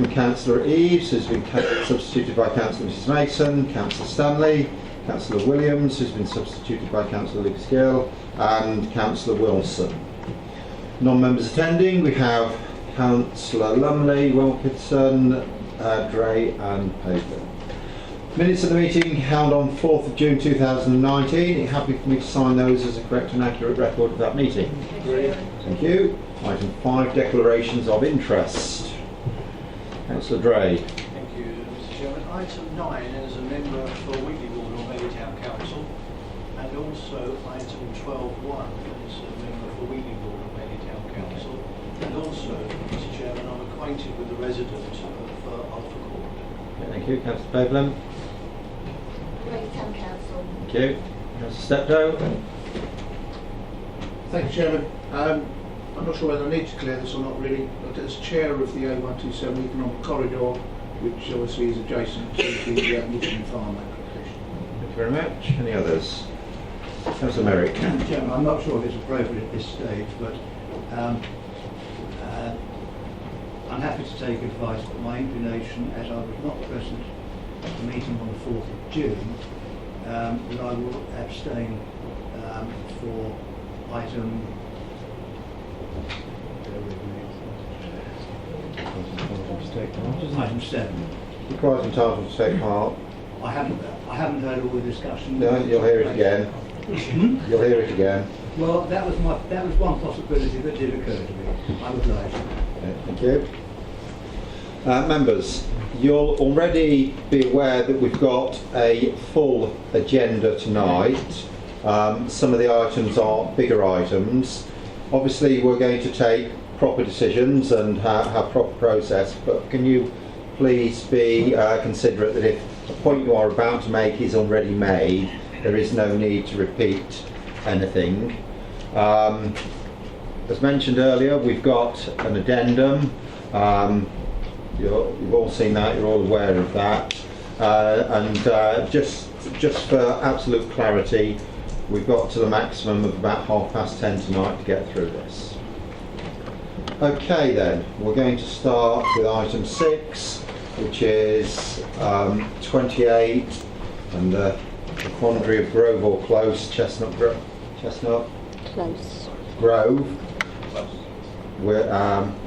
from Councillor Eaves, who's been substituted by Councillor Mrs Mason, Councillor Stanley, Councillor Williams, who's been substituted by Councillor Lucas Gill, and Councillor Wilson. Non-members attending, we have Councillor Lumley, Wilkinson, Dray and Pavlin. Minutes of the meeting held on 4th of June 2019. Are you happy for me to sign those as a correct and accurate record of that meeting? Thank you. Item 5, declarations of interest. Councillor Dray. Thank you, Mr Chairman. Item 9 is a member for Wheatley Ward or Bailey Town Council, and also item 12.1 is a member for Wheatley Ward or Bailey Town Council, and also, Mr Chairman, I'm acquainted with the resident of Alpha Court. Okay, thank you. Councillor Pavlin. Bailey Town Council. Thank you. Councillor Steptoe. Thank you, Chairman. I'm not sure whether I need to clear this or not really, but as chair of the A127 Economic Corridor, which obviously is adjacent to the Woodland Farm application. Thank you very much. Any others? Councillor Merrick. Chairman, I'm not sure if it's appropriate at this stage, but I'm happy to take advice, but my inclination, as I was not present at the meeting on the 4th of June, that I will abstain for item. Item 7. Requires entitlement to take part. I haven't heard all the discussion. No, you'll hear it again. You'll hear it again. Well, that was one possibility that did occur to me. I would like. Okay, thank you. Members, you'll already be aware that we've got a full agenda tonight. Some of the items are bigger items. Obviously, we're going to take proper decisions and have proper process, but can you please be considerate that if a point you are about to make is already made, there is no need to repeat anything. As mentioned earlier, we've got an addendum. You've all seen that, you're all aware of that. Just for absolute clarity, we've got to the maximum of about 10:30 tonight to get through this. Okay then, we're going to start with item 6, which is 28 and the quandary of Grove or Close, Chestnut Close. Grove.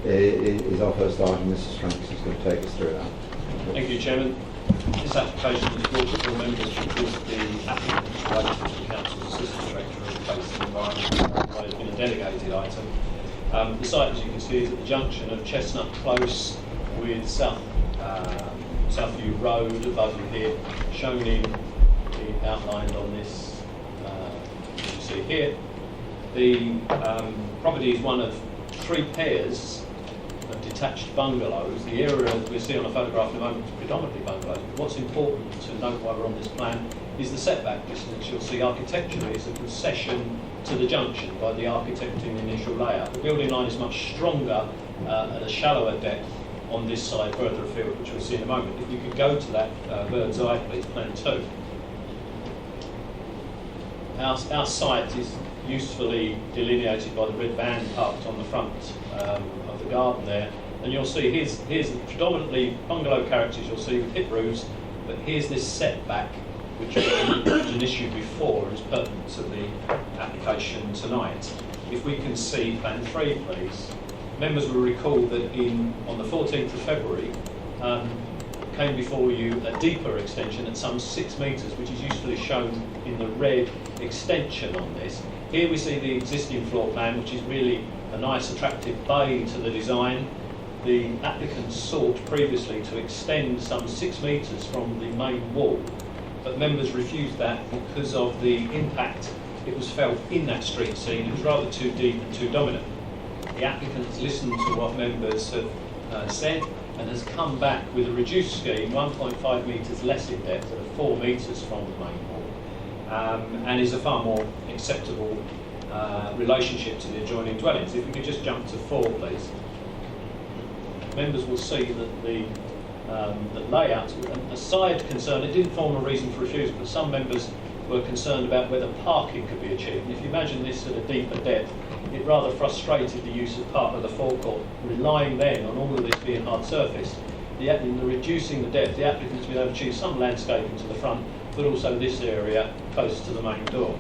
Is our first item. Mrs. Franks is going to take us through that. Thank you, Chairman. This application is brought before members because the applicant related to the Council's Assistant Director of Place and Environment has been a delegated item. The site, as you can see, is at the junction of Chestnut Close with Southview Road above you here, shown outlined on this, as you see here. The property is one of 3 pairs of detached bungalows. The area that we see on a photograph in a moment is predominantly bungalows. What's important to note while we're on this plan is the setback distance. You'll see architecturally is a concession to the junction by the architect in the initial layout. The building line is much stronger at a shallower depth on this side further afield, which we'll see in a moment. If you could go to that bird's eye, please, plan 2. Our site is usefully delineated by the red van parked on the front of the garden there, and you'll see here's the predominantly bungalow characters you'll see with hip roofs, but here's this setback which was an issue before and is pertinent to the application tonight. If we can see plan 3, please. Members will recall that on the 14th of February came before you a deeper extension at some 6 metres, which is usefully shown in the red extension on this. Here we see the existing floor plan, which is really a nice attractive bay to the design. The applicant sought previously to extend some 6 metres from the main wall, but members refused that because of the impact it was felt in that street scene. It was rather too deep and too dominant. The applicant has listened to what members have said and has come back with a reduced scheme, 1.5 metres less in depth at 4 metres from the main wall, and is a far more acceptable relationship to the adjoining dwellings. If we could just jump to 4, please. Members will see that the layout, aside concern, it didn't form a reason for refusal, but some members were concerned about whether parking could be achieved. And if you imagine this at a deeper depth, it rather frustrated the use of part of the forecourt, relying then on all of this being hard surface. in the reducing the depth, the applicant's been able to achieve some landscaping to the front, but also this area close to the main door.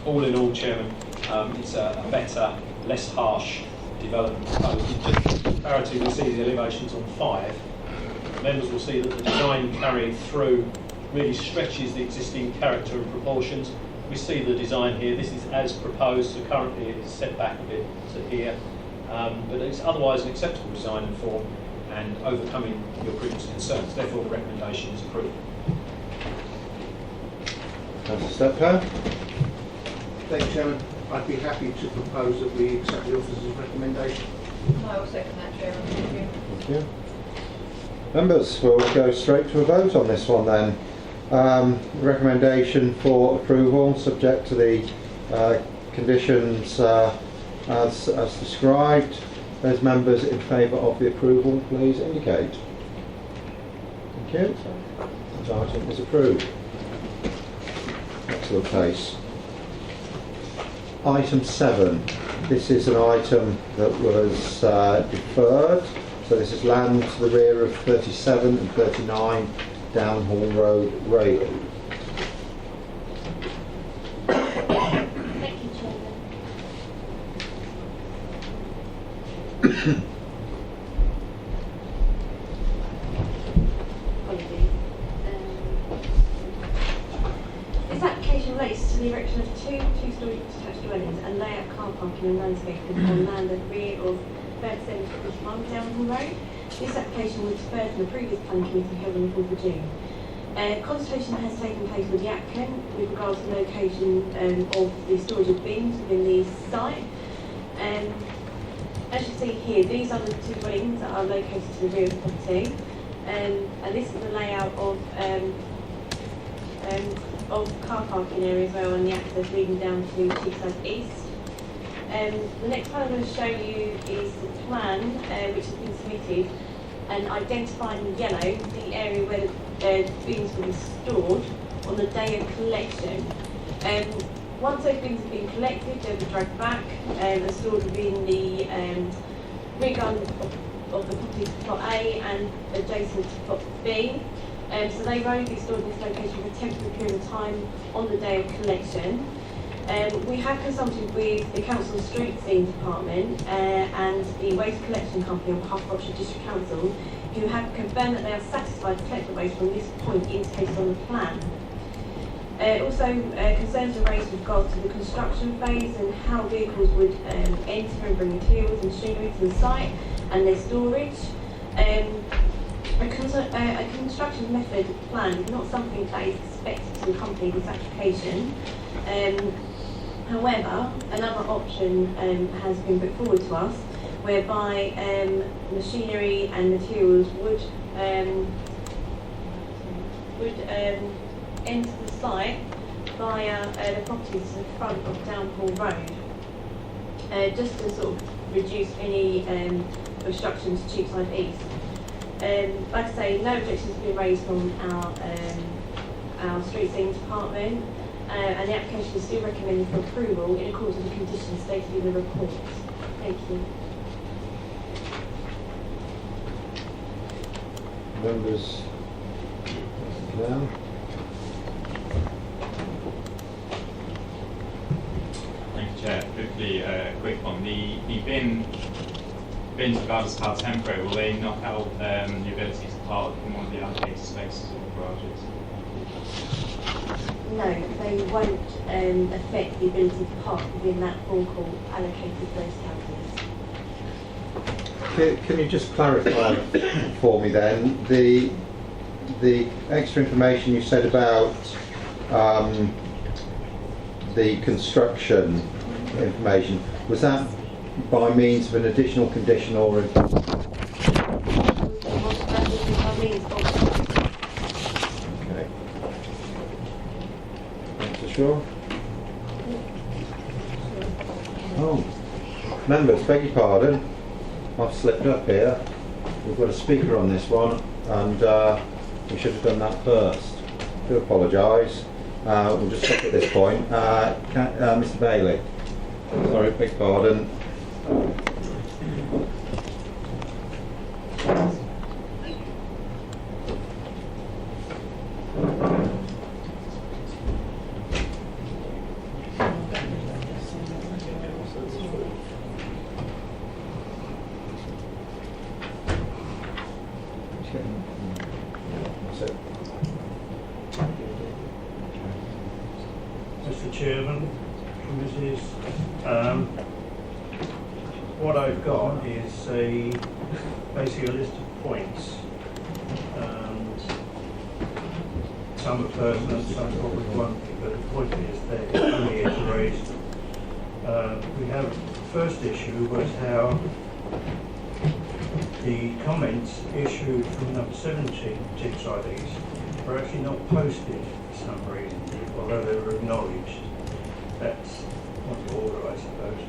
All in all, Chairman, it's a better, less harsh development proposed. Just for clarity, we see the elevations on 5. Members will see that the design carried through really stretches the existing character and proportions. We see the design here. This is as proposed, so currently it is set back a bit to here, but it's otherwise an acceptable design and form and overcoming your previous concerns. Therefore, the recommendation is approved. Councillor Steptoe. Thank you, Chairman. I'd be happy to propose that we accept the officer's recommendation. I will second that, Chairman. Thank you. Thank you. Members, we'll go straight to a vote on this one then. Recommendation for approval, subject to the conditions as described. Those members in favour of the approval, please indicate. Thank you. This item is approved. Excellent case. Item 7. This is an item that was deferred. So this is land to the rear of 37 and 39 Downhall Road, Railey. Thank you, Chairman. Apologies. This application relates to the erection of two two-storey detached dwellings and layout car parking and landscaping on land at the rear of 37 to 41 Downhall Road. This application was deferred from the previous planning committee held on the 4th of June. Consultation has taken place with the applicant with regards to the location of the storage of bins within the site. As you see here, these are the two dwellings that are located to the rear of the property, and this is the layout of car parking area as well, and the access leading down to Cheapside East. The next plan I'm going to show you is the plan which has been submitted and identified in yellow the area where the bins will be stored on the day of collection. Once those bins have been collected, they'll be dragged back and stored within the rear garden of the property to plot A and adjacent to plot B. So they will only be stored in this location for a temporary period of time on the day of collection. We have consulted with the Council Street Scene Department and the Waste Collection Company on behalf of Oxford District Council, who have confirmed that they are satisfied to collect the waste from this point indicated on the plan. Also, concerns are raised with regard to the construction phase and how vehicles would enter and bring materials and machinery to the site and their storage. A construction method plan is not something that is expected to accompany this application. However, another option has been put forward to us, whereby machinery and materials would enter the site via the property to the front of Downhall Road, just to sort of reduce any obstructions to Cheapside East. Like I say, no objections have been raised from our street scene department, and the application is still recommended for approval in accordance with the conditions stated in the report. Thank you. Members now. Thank you, Chair. Quickly, a quick one. The bins, regardless of how temporary, will they knock out the ability to park in one of the allocated spaces or garages? No, they won't affect the ability to park within that forecourt allocated for those houses. Can you just clarify for me then the extra information you said about the construction information? Was that by means of an additional condition or a... Okay. Mr. Shaw? Oh, members, beg your pardon. I've slipped up here. We've got a speaker on this one, and we should have done that first. I do apologise. We'll just stop at this point. Mr. Bailey. Sorry, beg pardon. That's it. Mr. Chairman, committees, what I've got is basically a list of points, and some are pertinent, some probably won't be, but the point is they're only raised. We have, first issue was how the comments issued from number 17 tick IDs were actually not posted for some reason, although they were acknowledged. That's not the order, I suppose.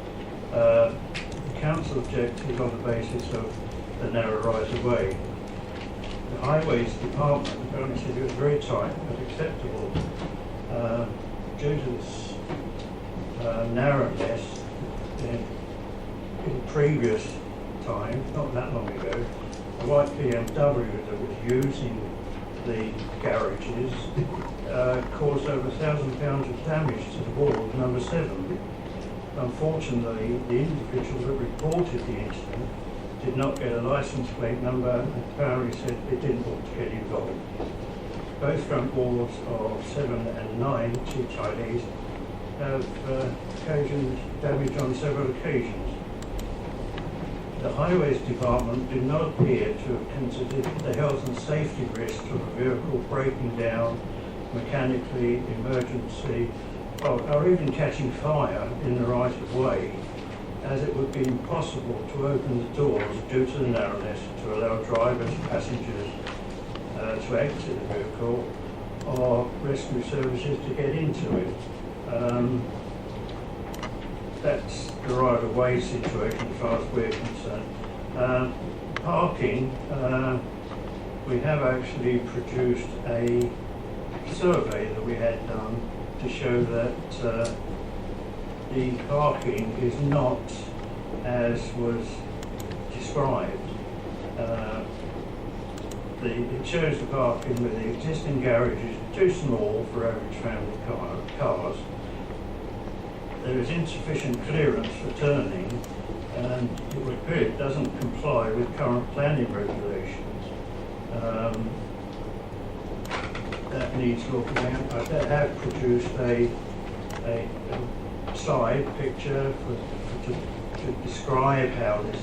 The council objected on the basis of the narrow right of way. The Highways Department apparently said it was very tight but acceptable. Due to this narrowness, in previous time, not that long ago, a white BMW that was using the garages caused over £1,000 of damage to the wall of number 7. Unfortunately, the individual that reported the incident did not get a license plate number and apparently said they didn't want to get involved. Both front walls of 7 and 9 TIDs have occasioned damage on several occasions. The Highways Department did not appear to have considered the health and safety risks of a vehicle breaking down, mechanically, emergency, or even catching fire in the right of way, as it would be impossible to open the doors due to the narrowness to allow drivers and passengers to exit the vehicle or rescue services to get into it. That's the right of way situation as far as we're concerned. Parking, we have actually produced a survey that we had done to show that the parking is not as was described. It shows the parking with the existing garages too small for average family cars. There is insufficient clearance for turning, and it would appear it doesn't comply with current planning regulations. That needs looking at. I have produced a slide picture to describe how this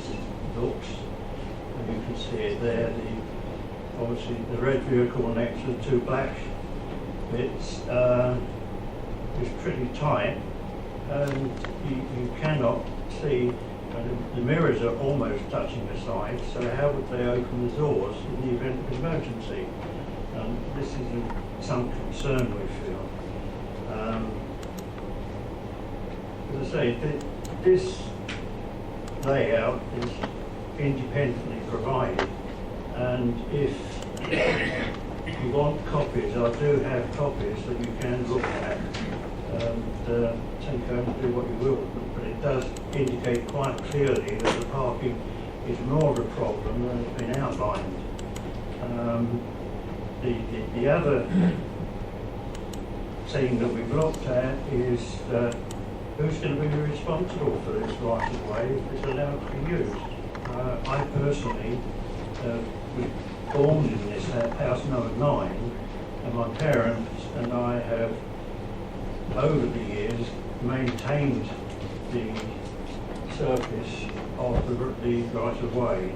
looks. And you can see it there. Obviously, the red vehicle next to the two black bits is pretty tight, and you cannot see. The mirrors are almost touching the side, so how would they open the doors in the event of emergency? This is some concern we feel. As I say, this layout is independently provided, and if you want copies, I do have copies that you can look at and take home and do what you will, but it does indicate quite clearly that the parking is more of a problem than has been outlined. The other thing that we've looked at is who's going to be responsible for this right of way if it's allowed to be used. I personally was born in this house number 9, and my parents and I have over the years maintained the surface of the right of way.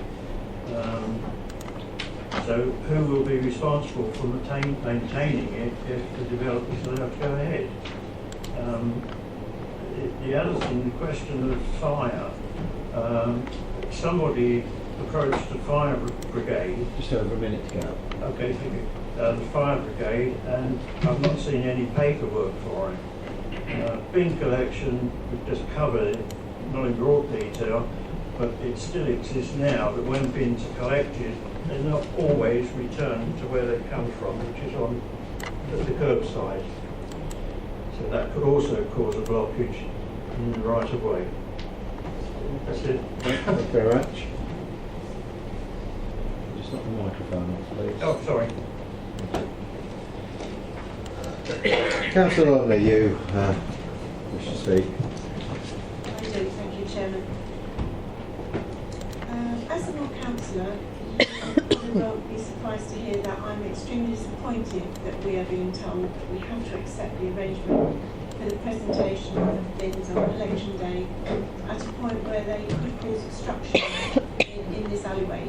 So who will be responsible for maintaining it if the developer is allowed to go ahead? The other thing, the question of fire. Somebody approached the fire brigade. Just over a minute to go. Okay, thank you. The fire brigade, and I've not seen any paperwork for it. Bin collection, we've just covered it, not in broad detail, but it still exists now that when bins are collected, they're not always returned to where they come from, which is on the curbside. So that could also cause a blockage in the right of way. That's it. Thank you very much. Just knock the microphone off, please. Oh, sorry. Councillor Longley, you wish to speak. I do, thank you, Chairman. As a Lord Councillor, you will be surprised to hear that. I'm extremely disappointed that we are being told that we have to accept the arrangement for the presentation of bins on collection day at a point where they could cause obstruction in this alleyway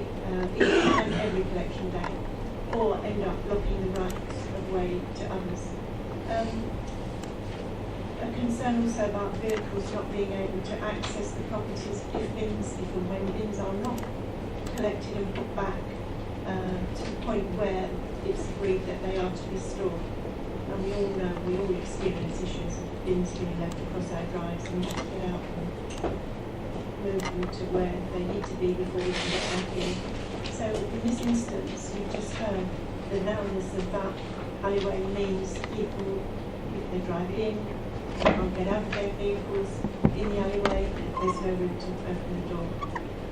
each and every collection day, or end up blocking the rights of way to others. A concern also about vehicles not being able to access the properties if and when bins are not collected and put back to the point where it's agreed that they are to be stored. And we all know, we all experience issues of bins being left across our drives and we have to get out and move them to where they need to be before we can get back in. So in this instance, you've just heard the narrowness of that alleyway means people, if they drive in, they can't get out of their vehicles in the alleyway, there's no room to open the door.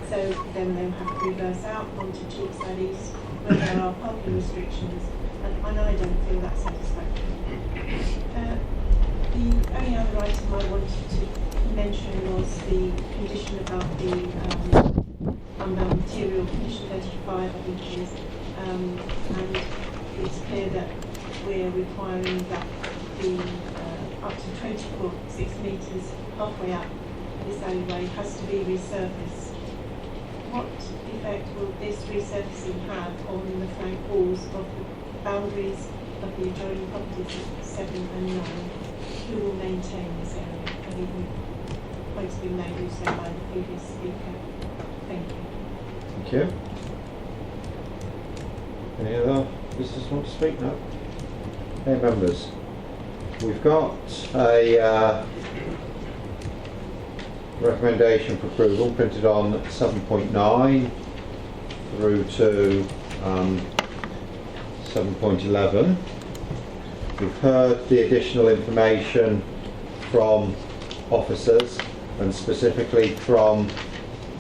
So then they'll have to reverse out onto Cheapside East where there are parking restrictions, and I don't feel that's satisfactory. The only other item I wanted to mention was the condition about the unbound material, condition 35 I think it is, and it's clear that we're requiring that the up to 26 metres halfway up this alleyway has to be resurfaced. What effect will this resurfacing have on the flank walls of the boundaries of the adjoining properties at 7 and 9? Who will maintain this area? I think the point's been made also by the previous speaker. Thank you. Thank you. Any other visitors want to speak? No? Hey members, we've got a recommendation for approval printed on 7.9 through to 7.11. We've heard the additional information from officers and specifically from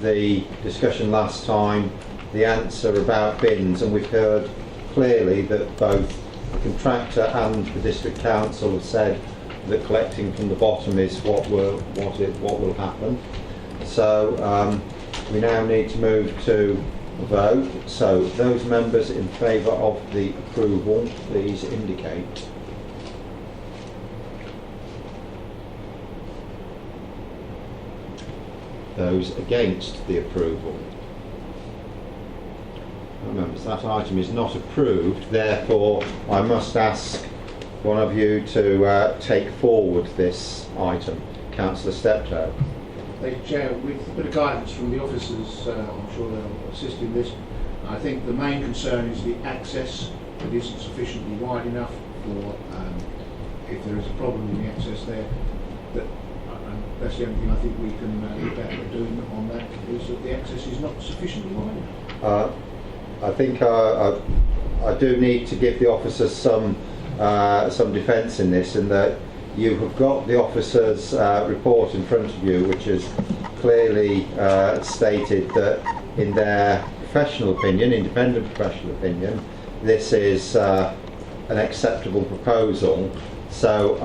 the discussion last time, the answer about bins, and we've heard clearly that both the contractor and the district council have said that collecting from the bottom is what will happen. So we now need to move to a vote. So those members in favour of the approval, please indicate. Those against the approval. Members, that item is not approved, therefore I must ask one of you to take forward this item. Councillor Steptoe. Thank you, Chair. With a bit of guidance from the officers, I'm sure they'll assist in this. I think the main concern is the access. It isn't sufficiently wide enough for, if there is a problem in the access there, that's the only thing I think we can look at doing on that, is that the access is not sufficiently wide enough. I think I do need to give the officers some defence in this, in that you have got the officers' report in front of you, which has clearly stated that in their professional opinion, independent professional opinion, this is an acceptable proposal. So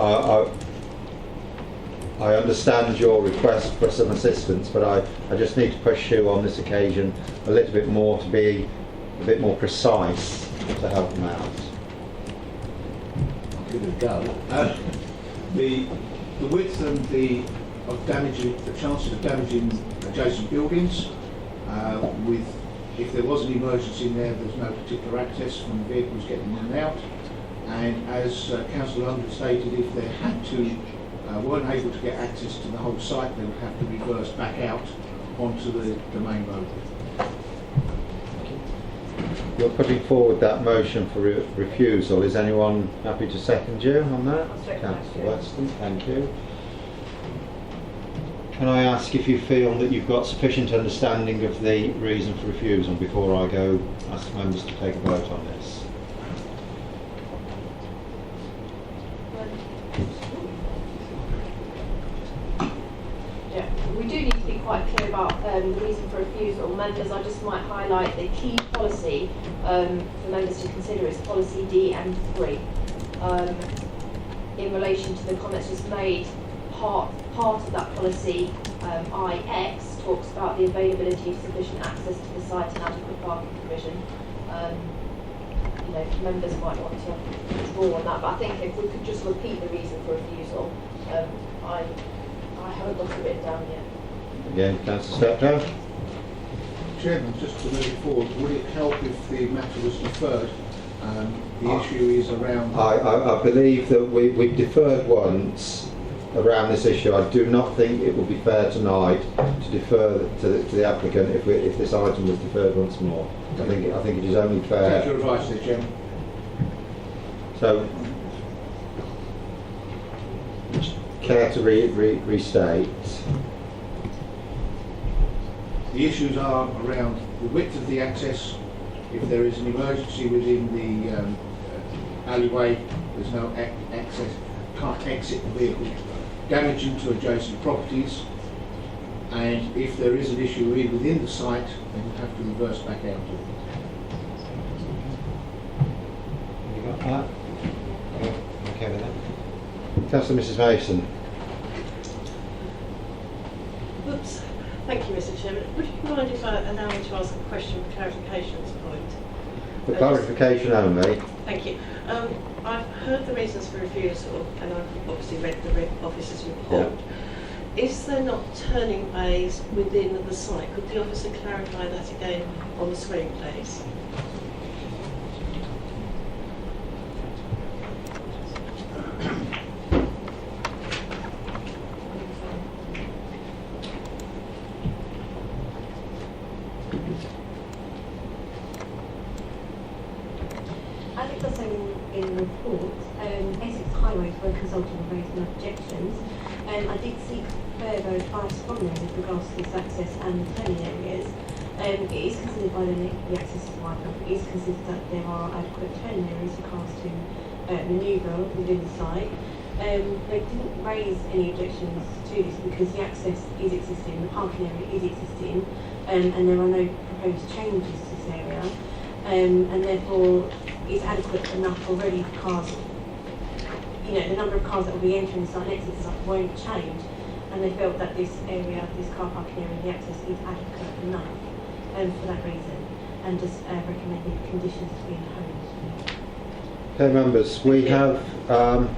I understand your request for some assistance, but I just need to push you on this occasion a little bit more to be a bit more precise to help them out. I'll give it a go. The width and the chances of damaging adjacent buildings, if there was an emergency in there's no particular access from vehicles getting in and out. And as Councillor London stated, if they had to weren't able to get access to the whole site, they would have to reverse back out onto the main road. You're putting forward that motion for refusal. Is anyone happy to second you on that? Councillor Weston, thank you. Can I ask if you feel that you've got sufficient understanding of the reason for refusal before I go ask members to take a vote on this? We do need to be quite clear about the reason for refusal. Members, I just might highlight the key policy for members to consider is policy DM3. In relation to the comments just made, part of that policy, IX, talks about the availability of sufficient access to the site and adequate parking provision. members might want to draw on that, but I think if we could just repeat the reason for refusal, I haven't got it written down yet. Again, Councillor Steptoe. Chairman, just to move forward, would it help if the matter was deferred? The issue is around... I believe that we've deferred once around this issue. I do not think it would be fair tonight to defer to the applicant if this item was deferred once more. I think it is only fair. Take your advice there, Chairman. So, care to restate? The issues are around the width of the access. If there is an emergency within the alleyway, there's no access, can't exit the vehicle, damaging to adjacent properties. And if there is an issue within the site, then you have to reverse back out. You got that? Okay with that? Councillor Mrs Mason. Oops. Thank you, Mr. Chairman. Would you mind if I allow me to ask a question for clarification at this point? For clarification only. Thank you. I've heard the reasons for refusal, and I've obviously read the officer's report. Yeah. Is there not turning bays within the site? Could the officer clarify that again on the screen, please? As it does say in the report, Essex Highways were consulted and raised no objections. I did seek further advice from them with regards to this access and turning areas. It is considered by the access provider, it is considered that there are adequate turning areas for cars to manoeuvre within the site. They didn't raise any objections to this because the access is existing, the parking area is existing, and there are no proposed changes to this area. And therefore it's adequate enough already for cars. You know, the number of cars that will be entering the site and exiting the site won't change, and they felt that this area, this car parking area, the access is adequate enough for that reason, and just recommended conditions to be imposed. Okay, members, we have got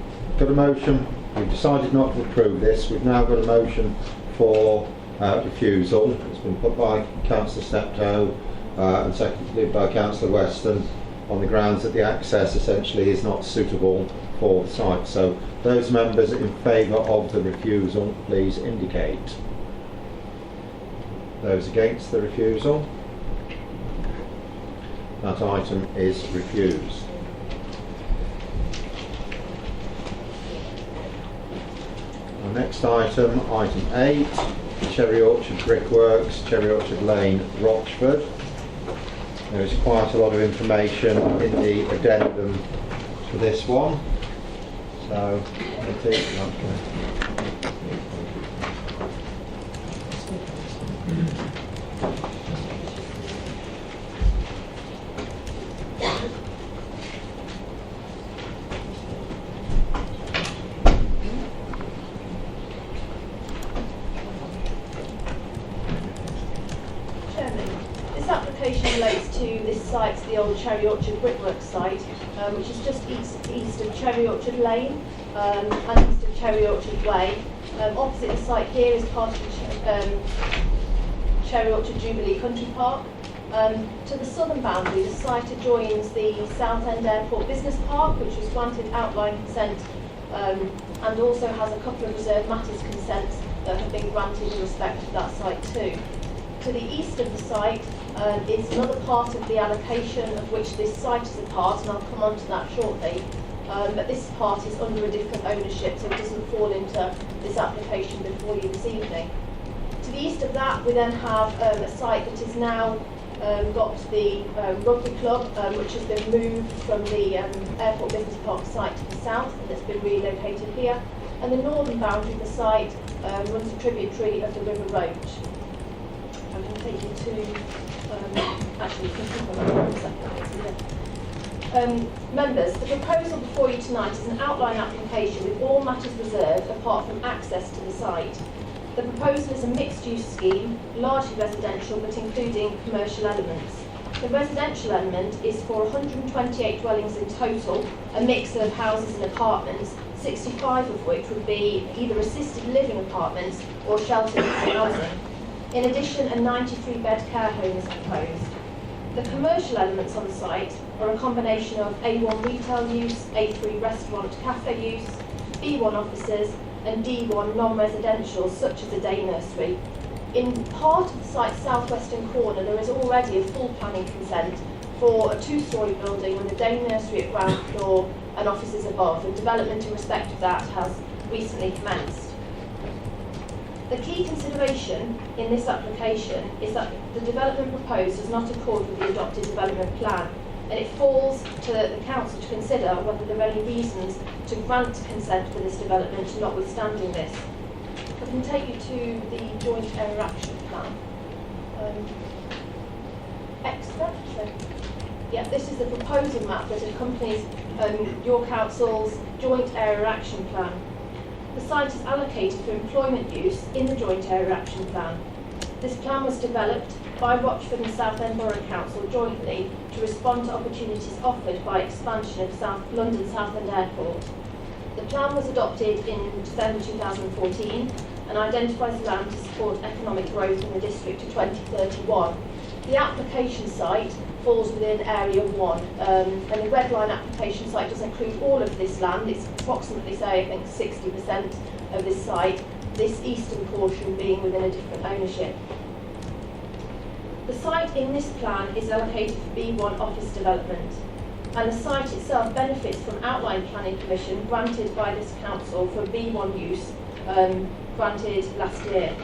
a motion. We've decided not to approve this. We've now got a motion for refusal. It's been put by Councillor Steptoe and seconded by Councillor Weston on the grounds that the access essentially is not suitable for the site. So those members in favour of the refusal, please indicate. Those against the refusal? That item is refused. Our next item, item 8, Cherry Orchard Brickworks, Cherry Orchard Lane, Rochford. There is quite a lot of information in the addendum for this one. So, I think relates to this site, the old Cherry Orchard Brickworks site, which is just east of Cherry Orchard Lane and east of Cherry Orchard Way. Opposite the site here is part of the Cherry Orchard Jubilee Country Park. To the southern boundary, the site adjoins the Southend Airport Business Park, which was granted outline consent and also has a couple of reserved matters consents that have been granted in respect of that site too. To the east of the site is another part of the allocation of which this site is a part, and I'll come on to that shortly. But this part is under a different ownership, so it doesn't fall into this application before you this evening. To the east of that, we then have a site that is now got the rugby club, which has been moved from the Airport Business Park site to the south, and it's been relocated here. And the northern boundary of the site runs a tributary of the River Roach. I'm going to take you to, actually, you can click on that one second. Members, the proposal before you tonight is an outline application with all matters reserved apart from access to the site. The proposal is a mixed-use scheme, largely residential but including commercial elements. The residential element is for 128 dwellings in total, a mix of houses and apartments, 65 of which would be either assisted living apartments or sheltered housing. In addition, a 93-bed care home is proposed. The commercial elements on the site are a combination of A1 retail use, A3 restaurant cafe use, B1 offices, and D1 non-residential, such as a day nursery. In part of the site's southwestern corner, there is already a full planning consent for a 2-storey building with a day nursery at ground floor and offices above, and development in respect of that has recently commenced. The key consideration in this application is that the development proposed does not accord with the adopted development plan, and it falls to the council to consider whether there are any reasons to grant consent for this development, notwithstanding this. I can take you to the joint area action plan. Extract. So, yeah, this is the proposal map that accompanies your council's joint area action plan. The site is allocated for employment use in the joint area action plan. This plan was developed by Rochford and Southend Borough Council jointly to respond to opportunities offered by expansion of London Southend Airport. The plan was adopted in December 2014 and identifies land to support economic growth in the district to 2031. The application site falls within Area 1, and the red line application site does include all of this land. It's approximately, say, I think 60% of this site, this eastern portion being within a different ownership. The site in this plan is allocated for B1 office development, and the site itself benefits from outline planning permission granted by this council for B1 use, granted last year.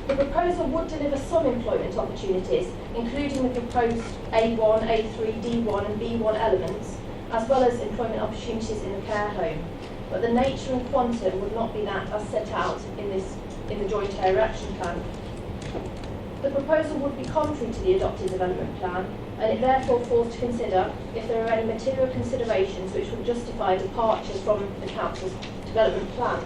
The proposal would deliver some employment opportunities, including the proposed A1, A3, D1 and B1 elements, as well as employment opportunities in the care home. But the nature and quantum would not be that as set out in the joint area action plan. The proposal would be contrary to the adopted development plan, and it therefore falls to consider if there are any material considerations which would justify departure from the council's development plan.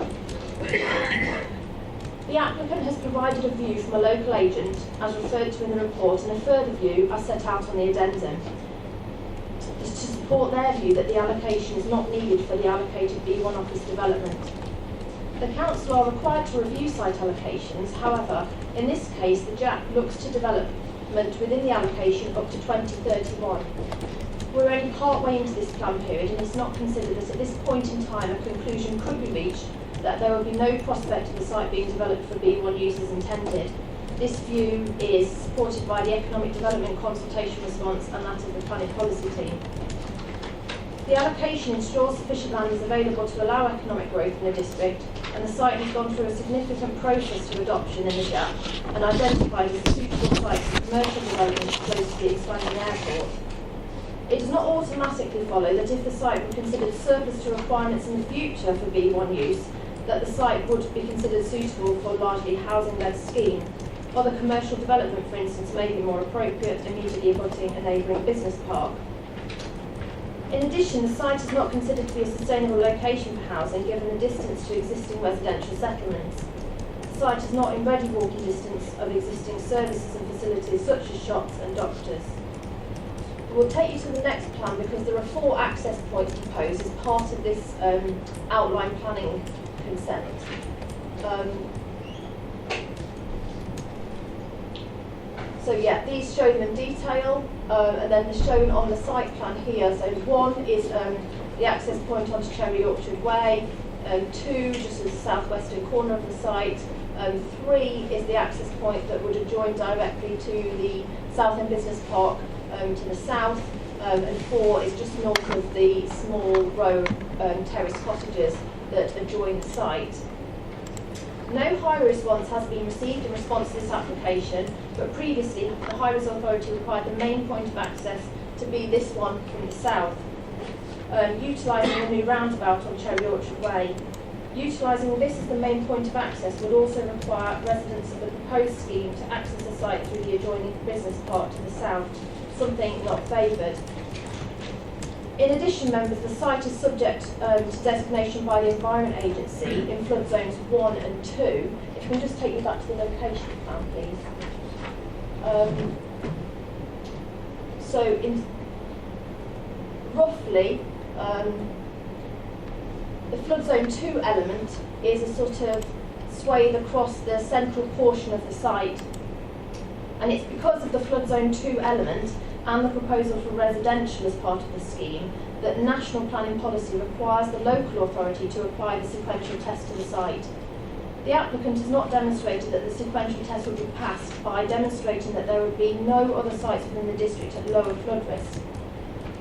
The applicant has provided a view from a local agent, as referred to in the report, and a further view as set out on the addendum, to support their view that the allocation is not needed for the allocated B1 office development. The council are required to review site allocations. However, in this case, the JAC looks to development within the allocation up to 2031. We're only part way into this plan period, and it's not considered that at this point in time a conclusion could be reached that there will be no prospect of the site being developed for B1 use as intended. This view is supported by the Economic Development Consultation Response and that of the Planning Policy Team. The allocation ensures sufficient land is available to allow economic growth in the district, and the site has gone through a significant process to adoption in the JAC and identified as a suitable site for commercial development close to the expanding airport. It does not automatically follow that if the site were considered surplus to requirements in the future for B1 use, that the site would be considered suitable for a largely housing-led scheme. Other commercial development, for instance, may be more appropriate, immediately abutting a neighbouring business park. In addition, the site is not considered to be a sustainable location for housing given the distance to existing residential settlements. The site is not in ready walking distance of existing services and facilities such as shops and doctors. We'll take you to the next plan because there are 4 access points proposed as part of this outline planning consent. So yeah, these show them in detail, and then they're shown on the site plan here. So 1 is the access point onto Cherry Orchard Way, 2 just at the southwestern corner of the site, 3 is the access point that would adjoin directly to the Southend Business Park to the south, and 4 is just north of the small row terrace cottages that adjoin the site. No high response has been received in response to this application, but previously the Highways Authority required the main point of access to be this one from the south, utilising the new roundabout on Cherry Orchard Way. Utilising this as the main point of access would also require residents of the proposed scheme to access the site through the adjoining business park to the south, something not favoured. In addition, members, the site is subject to designation by the Environment Agency in flood zones 1 and 2. If you can just take me back to the location plan, please. So roughly, the flood zone 2 element is a sort of swathe across the central portion of the site, and it's because of the flood zone 2 element and the proposal for residential as part of the scheme that national planning policy requires the local authority to apply the sequential test to the site. The applicant has not demonstrated that the sequential test would be passed by demonstrating that there would be no other sites within the district at lower flood risk.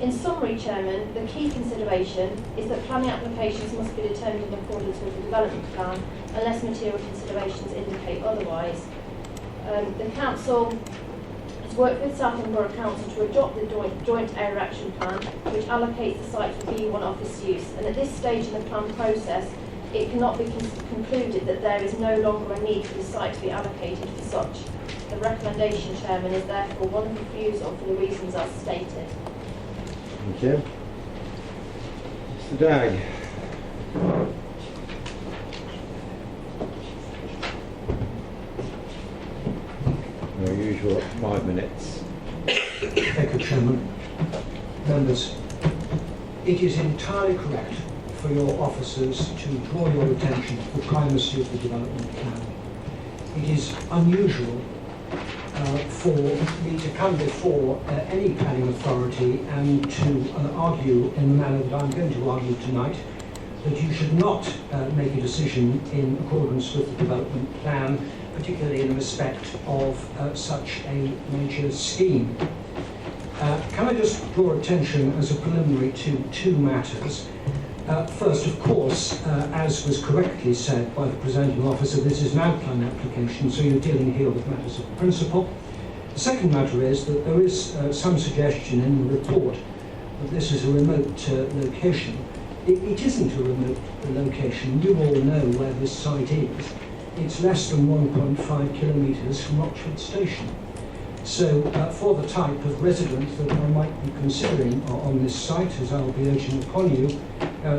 In summary, Chairman, the key consideration is that planning applications must be determined in accordance with the development plan unless material considerations indicate otherwise. The Council has worked with Southend Borough Council to adopt the joint area action plan, which allocates the site for B1 office use, and at this stage in the plan process, it cannot be concluded that there is no longer a need for the site to be allocated for such. The recommendation, Chairman, is therefore one of refusal for the reasons as stated. Thank you. Mr. Dagg. Our usual 5 minutes. Thank you, Chairman. Members, it is entirely correct for your officers to draw your attention to the primacy of the development plan. It is unusual for me to come before any planning authority and to argue in the manner that I'm going to argue tonight that you should not make a decision in accordance with the development plan, particularly in respect of such a major scheme. Can I just draw attention as a preliminary to two matters? First, of course, as was correctly said by the presenting officer, this is an outline application, so you're dealing here with matters of principle. The second matter is that there is some suggestion in the report that this is a remote location. It isn't a remote location. You all know where this site is. It's less than 1.5 kilometres from Rochford Station. So for the type of residence that I might be considering on this site, as I'll be urging upon you,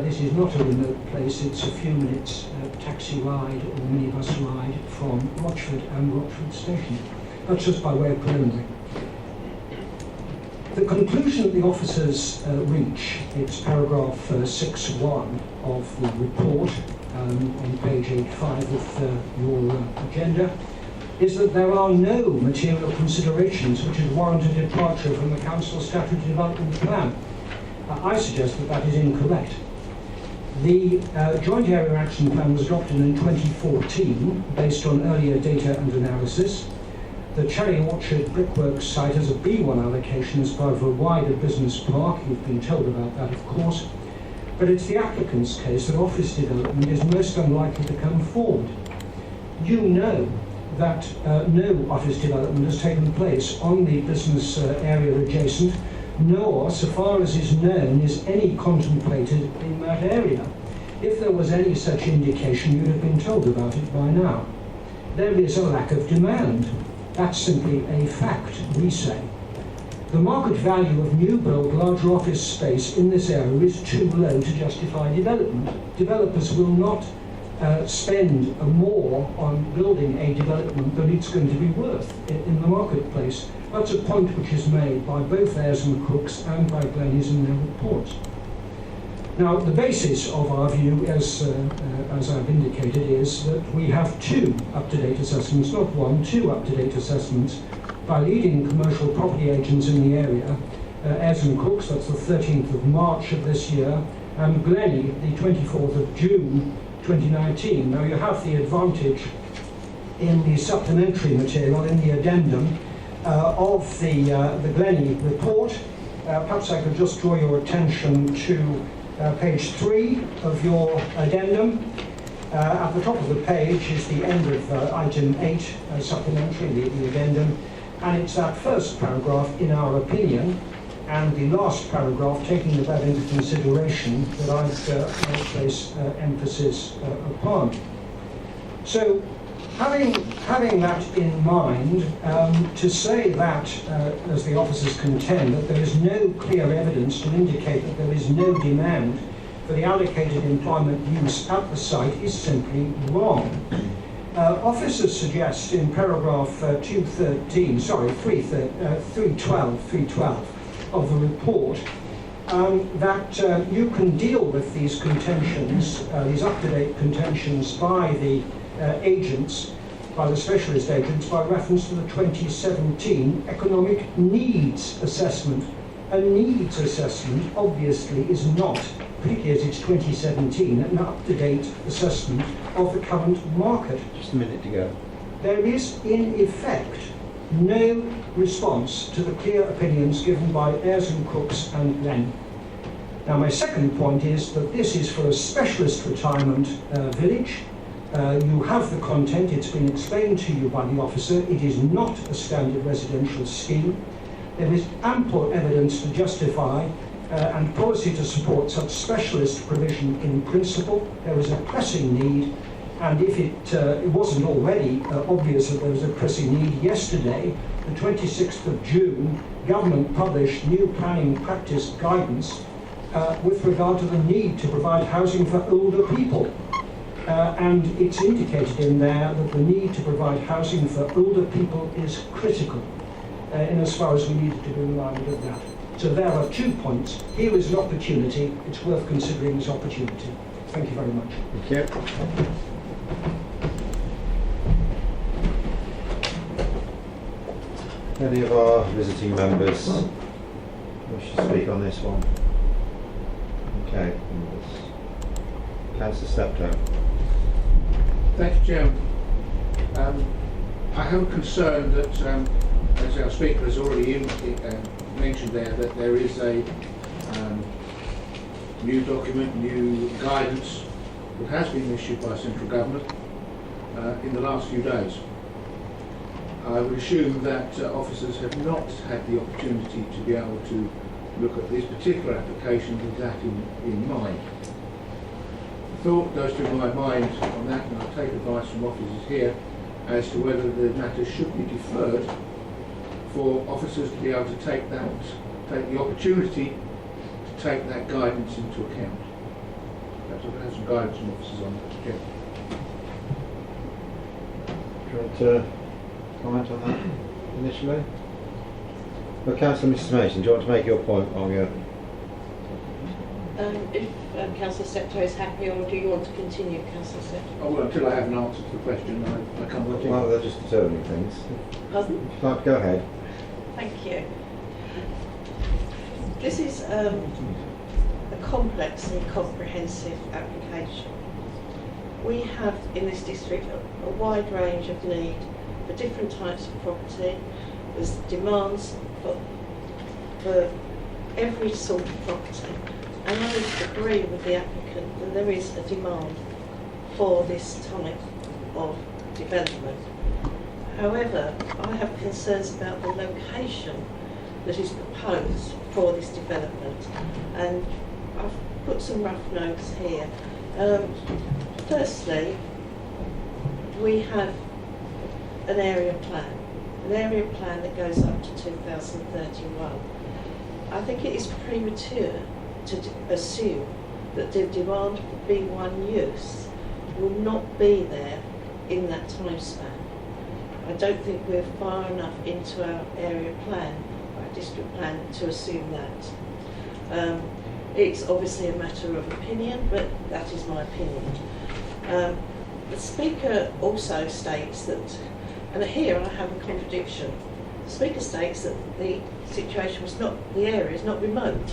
this is not a remote place. It's a few minutes taxi ride or minibus ride from Rochford and Rochford Station. That's just by way of preliminary. The conclusion that the officers reach, it's paragraph 6.1 of the report on page 85 of your agenda, is that there are no material considerations which would warrant a departure from the Council Statutory Development Plan. I suggest that that is incorrect. The Joint Area Action Plan was adopted in 2014 based on earlier data and analysis. The Cherry Orchard Brickworks site has a B1 allocation as part of a wider business park. You've been told about that, of course. But it's the applicant's case that office development is most unlikely to come forward. You know that no office development has taken place on the business area adjacent, nor, so far as is known, is any contemplated in that area. If there was any such indication, you'd have been told about it by now. There is a lack of demand. That's simply a fact, we say. The market value of new build larger office space in this area is too low to justify development. Developers will not spend more on building a development than it's going to be worth in the marketplace. That's a point which is made by both Ayres and Cooks and by Glennies in their reports. Now, the basis of our view, as I've indicated, is that we have two up-to-date assessments, not one, two up-to-date assessments by leading commercial property agents in the area, Ayres and Cooks, that's the 13th of March of this year, and Glennie, the 24th of June 2019. Now, you have the advantage in the supplementary material, in the addendum, of the Glennie report. Perhaps I could just draw your attention to page 3 of your addendum. At the top of the page is the end of item 8, supplementary, the addendum, and it's that first paragraph, in our opinion, and the last paragraph, taking that into consideration, that I'd place emphasis upon. So, having that in mind, to say that, as the officers contend, that there is no clear evidence to indicate that there is no demand for the allocated employment use at the site is simply wrong. Officers suggest in paragraph 312, of the report that you can deal with these contentions, these up-to-date contentions by the agents, by the specialist agents, by reference to the 2017 Economic Needs Assessment. A needs assessment obviously is not, particularly as it's 2017, an up-to-date assessment of the current market. Just a minute to go. There is, in effect, no response to the clear opinions given by Ayres and Cooks and Len. Now, my second point is that this is for a specialist retirement village. You have the content, it's been explained to you by the officer. It is not a standard residential scheme. There is ample evidence to justify and policy to support such specialist provision in principle. There is a pressing need, and if it wasn't already obvious that there was a pressing need, yesterday, the 26th of June, government published new planning practice guidance with regard to the need to provide housing for older people. And it's indicated in there that the need to provide housing for older people is critical, in as far as we needed to be reminded of that. So there are 2 points. Here is an opportunity. It's worth considering this opportunity. Thank you very much. Thank you. Any of our visiting members wish to speak on this one? Okay. Councillor Steptoe. Thank you, Chairman. I have a concern that, as our speaker has already mentioned that there is a new document, new guidance that has been issued by central government in the last few days. I would assume that officers have not had the opportunity to be able to look at this particular application with that in mind. The thought goes through my mind on that, and I'll take advice from officers here as to whether the matter should be deferred for officers to be able to take the opportunity to take that guidance into account. Perhaps I can have some guidance from officers on that. Yeah. Do you want to comment on that initially? Well, Councillor Mrs Mason, do you want to make your point while you're... If Councillor Steptoe is happy, or do you want to continue, Councillor Steptoe? Oh, well, until I have an answer to the question, I can't continue. Well, they're just determining things. Pardon? If you'd like to go ahead. Thank you. This is a complex and comprehensive application. We have in this district a wide range of need for different types of property. There's demands for every sort of property. And I would agree with the applicant that there is a demand for this type of development. However, I have concerns about the location that is proposed for this development, and I've put some rough notes here. Firstly, we have an area plan that goes up to 2031. I think it is premature to assume that the demand for B1 use will not be there in that time span. I don't think we're far enough into our area plan, our district plan, to assume that. It's obviously a matter of opinion, but that is my opinion. The Speaker also states that, and here I have a contradiction, the Speaker states that the situation was not, the area is not remote,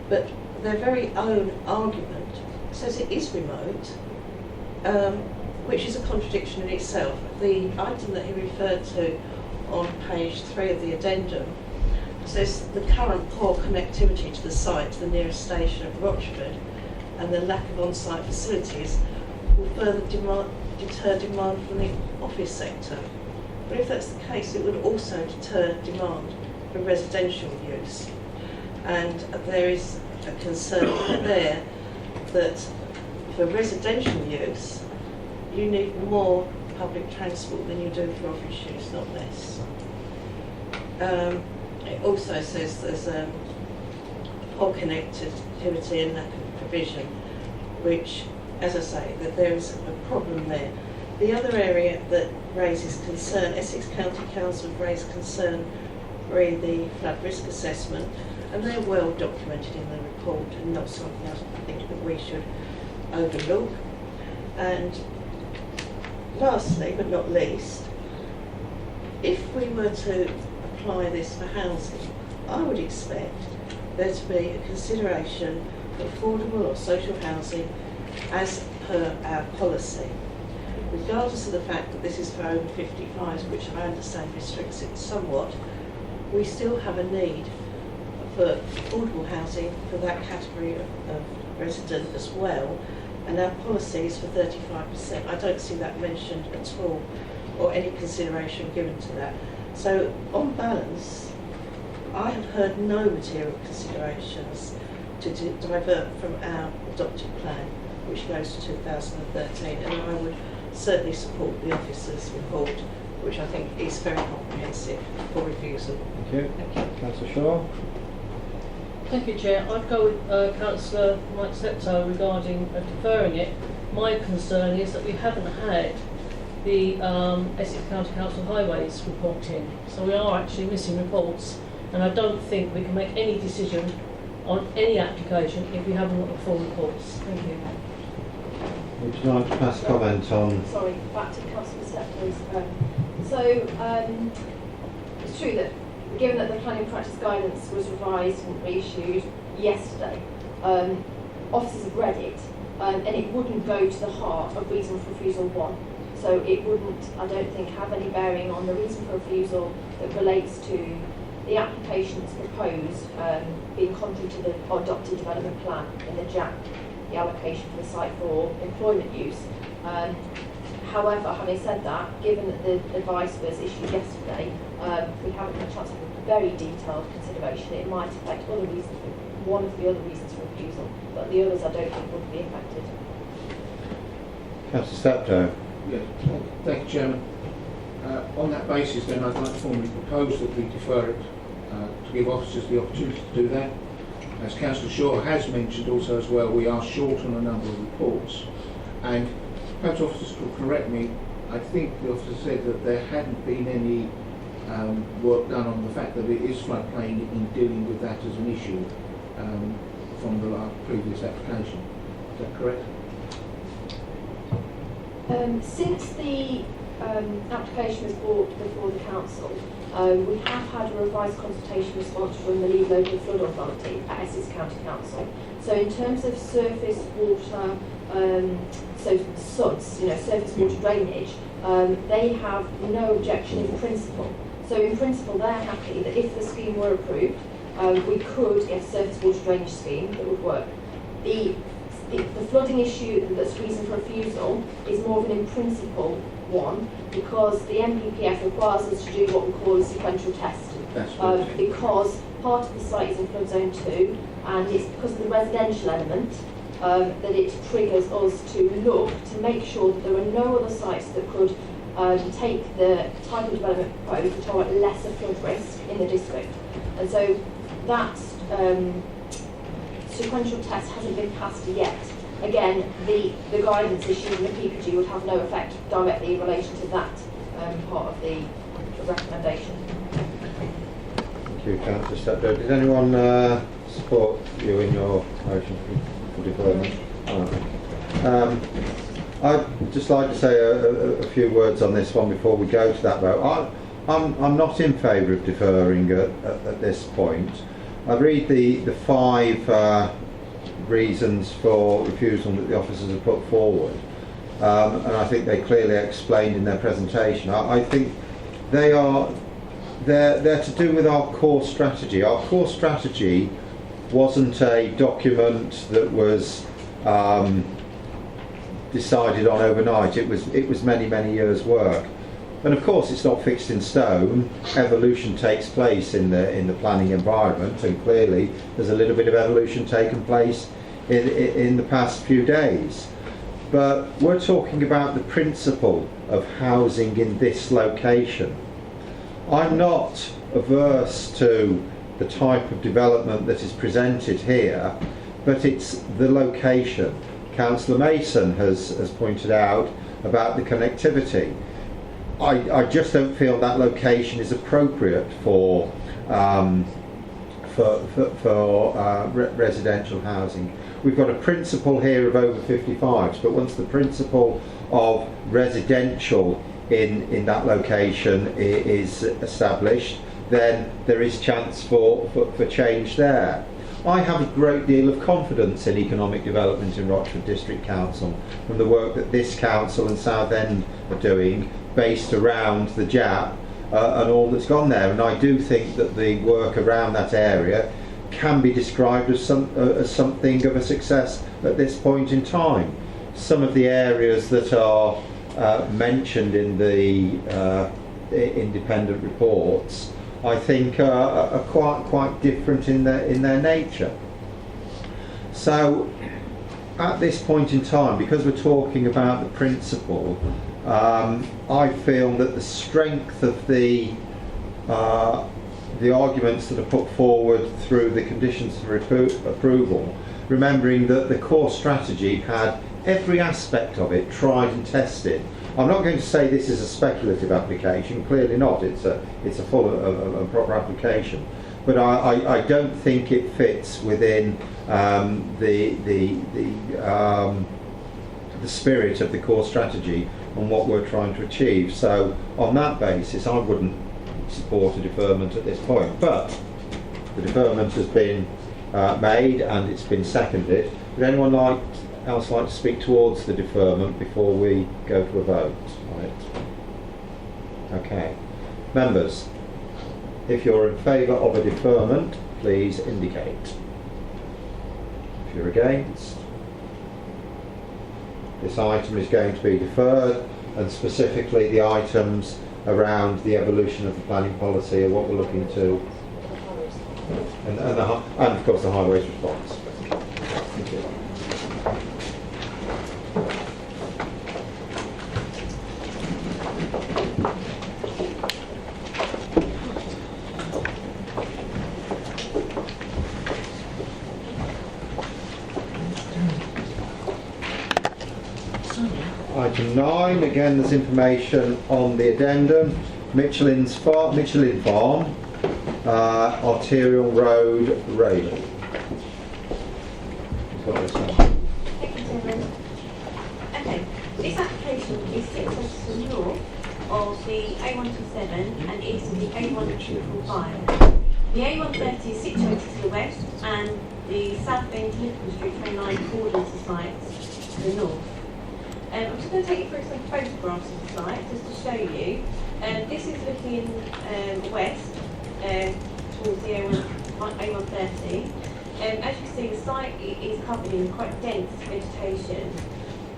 but their very own argument says it is remote, which is a contradiction in itself. The item that he referred to on page 3 of the addendum says the current poor connectivity to the site, to the nearest station of Rochford, and the lack of on-site facilities will further deter demand from the office sector. But if that's the case, it would also deter demand for residential use. And there is a concern there that for residential use, you need more public transport than you do for office use, not less. It also says there's poor connectivity and lack of provision, which, as I say, that there is a problem there. The other area that raises concern, Essex County Council have raised concern re the flood risk assessment, and they're well documented in the report and not something else I think that we should overlook. And lastly, but not least, if we were to apply this for housing, I would expect there to be a consideration for affordable or social housing as per our policy, regardless of the fact that this is for over 55s, which I understand restricts it somewhat. We still have a need for affordable housing for that category of resident as well, and our policy is for 35%. I don't see that mentioned at all, or any consideration given to that. So on balance, I have heard no material considerations to divert from our adopted plan, which goes to 2013, and I would certainly support the officer's report, which I think is very comprehensive for refusal. Thank you. Councillor Shaw. Thank you, Chair. I'd go with Councillor Mike Steptoe regarding deferring it. My concern is that we haven't had the Essex County Council Highways report in, so we are actually missing reports, and I don't think we can make any decision on any application if we haven't got the full reports. Thank you. Would you like to pass comment on? Sorry, back to Councillor Steptoe's. It's true that given that the planning practice guidance was revised and reissued yesterday, officers have read it, and it wouldn't go to the heart of reason for refusal 1. So it wouldn't, I don't think, have any bearing on the reason for refusal that relates to the application that's proposed being contrary to the adopted development plan in the JAC, the allocation for the site for employment use. However, having said that, given that the advice was issued yesterday, we haven't had a chance to have a very detailed consideration. It might affect other reasons, one of the other reasons for refusal, but the others I don't think would be affected. Councillor Steptoe. Yeah, thank you, Chairman. On that basis, then, I'd like to formally propose that we defer it to give officers the opportunity to do that. As Councillor Shaw has mentioned also as well, we are short on a number of reports, and perhaps officers could correct me. I think the officer said that there hadn't been any work done on the fact that it is floodplain in dealing with that as an issue from the previous application. Is that correct? Since the application was brought before the council, we have had a revised consultation response from the Leeds Local Flood Authority at Essex County Council. So in terms of surface water, so SUDS, surface water drainage, they have no objection in principle. So in principle, they're happy that if the scheme were approved, we could get a surface water drainage scheme that would work. The flooding issue that's reason for refusal is more of an in principle one, because the NPPF requires us to do what we call a sequential test. Because part of the site is in flood zone 2, and it's because of the residential element that it triggers us to look to make sure that there are no other sites that could take the type of development proposed which are at lesser flood risk in the district. And so that sequential test hasn't been passed yet. Again, the guidance issued in the PPG would have no effect directly in relation to that part of the recommendation. Thank you, Councillor Steptoe. Did anyone support you in your motion for deferment? I'd just like to say a few words on this one before we go to that vote. I'm not in favour of deferring at this point. I read the 5 reasons for refusal that the officers have put forward, and I think they clearly explained in their presentation. I think they're to do with our core strategy. Our core strategy wasn't a document that was decided on overnight. It was many years' work. And of course, it's not fixed in stone. Evolution takes place in the planning environment, and clearly there's a little bit of evolution taken place in the past few days. But we're talking about the principle of housing in this location. I'm not averse to the type of development that is presented here, but it's the location. Councillor Mason has pointed out about the connectivity. I just don't feel that location is appropriate for residential housing. We've got a principle here of over 55s, but once the principle of residential in that location is established, then there is chance for change there. I have a great deal of confidence in economic development in Rochford District Council from the work that this council and Southend are doing based around the JAP and all that's gone there, and I do think that the work around that area can be described as something of a success at this point in time. Some of the areas that are mentioned in the independent reports, I think, are quite different in their nature. So, at this point in time, because we're talking about the principle, I feel that the strength of the arguments that are put forward through the conditions for approval, remembering that the core strategy had every aspect of it tried and tested. I'm not going to say this is a speculative application, clearly not, it's a full and proper application, but I don't think it fits within the spirit of the core strategy and what we're trying to achieve. So on that basis I wouldn't support a deferment at this point, but the deferment has been made and it's been seconded. Would anyone else like to speak towards the deferment before we go to a vote on it? Okay. Members, if you're in favour of a deferment, please indicate. If you're against, this item is going to be deferred, and specifically the items around the evolution of the planning policy are what we're looking to, and of course the highways response. Thank you. Item 9, again there's information on the addendum. Michelin Farm, Arterial Road, Railay. Thank you, Chairman. Okay, this application is situated to the north of the A127 and east of the A1245. The A130 is situated to the west, and the South Bend Liverpool Street train line borders the site to the north. I'm just going to take you through some photographs of the site just to show you. This is looking west towards the A130. As you can see, the site is covered in quite dense vegetation,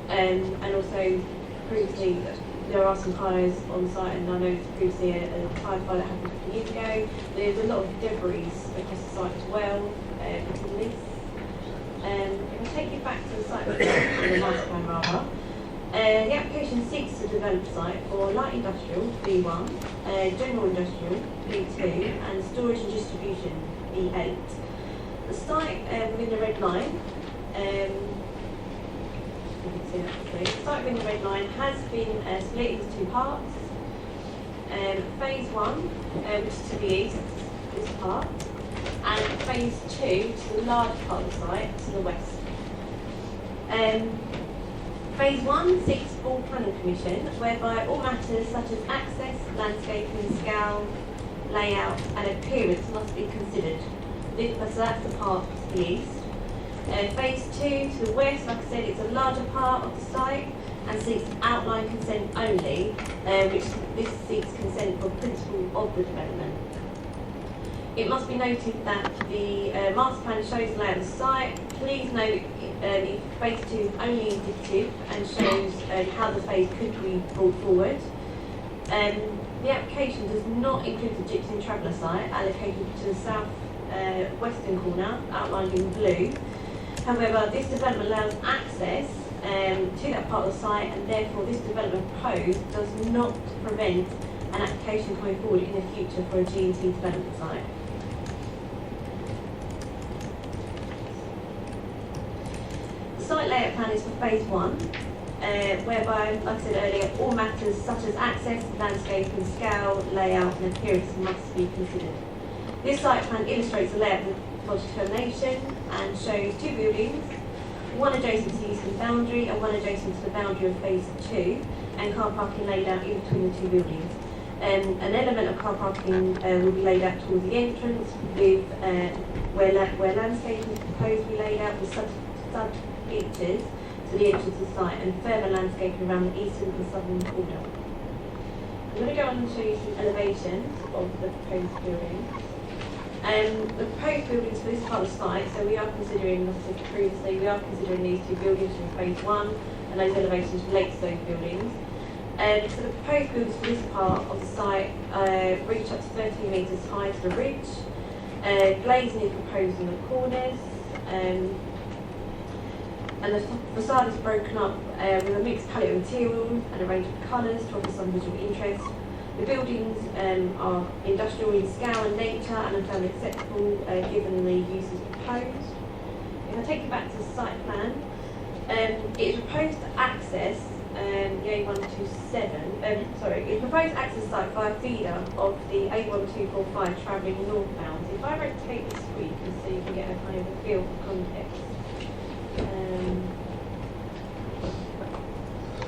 and also previously there are some fires on site, and I know previously a fire that happened a couple of years ago. There's a lot of debris across the site as well, to the east. If I take you back to the site, the master plan rather. The application seeks to develop a site for light industrial, B1, general industrial, B2, and storage and distribution, B8. The site within the red line, you can see that. The site within the red line has been split into two parts. Phase 1, which is to the east, this part, and Phase 2, which is the large part of the site, to the west. Phase 1 seeks full planning permission, whereby all matters such as access, landscaping, scale, layout and appearance must be considered. So that's the part to the east. Phase 2 to the west, like I said, it's a larger part of the site and seeks outline consent only, which this seeks consent for principle of the development. It must be noted that the master plan shows the layout of the site. Please note if phase 2 is only indicative and shows how the phase could be brought forward. The application does not include the Gypsum Traveller site allocated to the south western corner, outlined in blue. However, this development allows access to that part of the site, and therefore this development proposed does not prevent an application coming forward in the future for a G&T development site. The site layout plan is for phase 1, whereby, like I said earlier, all matters such as access, landscape and scale, layout and appearance must be considered. This site plan illustrates the layout of the determination and shows two buildings, one adjacent to the eastern boundary and one adjacent to the boundary of phase 2, and car parking laid out in between the two buildings. An element of car parking will be laid out towards the entrance, with where landscaping is proposed to be laid out with stud features to the entrance of the site, and further landscaping around the eastern and southern corner. I'm going to go on and show you some elevations of the proposed buildings. The proposed buildings for this part of the site, so we are considering, as I said previously, we are considering these two buildings from phase 1, and those elevations relate to those buildings. So the proposed buildings for this part of the site reach up to 13 metres high to the ridge. Glazing is proposed in the corners, and the facade is broken up with a mixed palette of materials and a range of colours to offer some visual interest. The buildings are industrial in scale and nature and are found acceptable given the uses proposed. If I take you back to the site plan, it is proposed to access the A1247, it's proposed access site via feeder of the A1245 travelling northbound. If I rotate this for you can see, you can get a kind of a feel for context.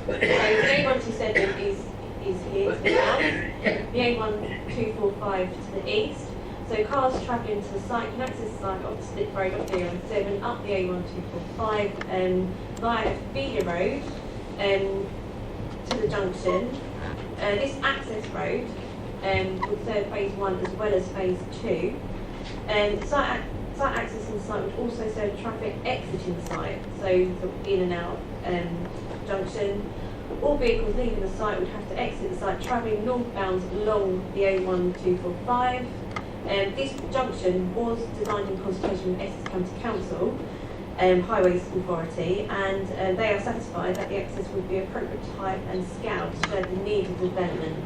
So the A127 is here to the south, the A1245 to the east. So cars travelling to the site can access the site off the slip road off the A17 up the A1245 via a feeder road to the junction. This access road would serve phase 1 as well as phase 2. Site access in the site would also serve traffic exiting the site, so in and out junction. All vehicles leaving the site would have to exit the site travelling northbound along the A1245. This junction was designed in consultation with Essex County Council, Highways Authority, and they are satisfied that the access would be appropriate type and scale to serve the needs of the development.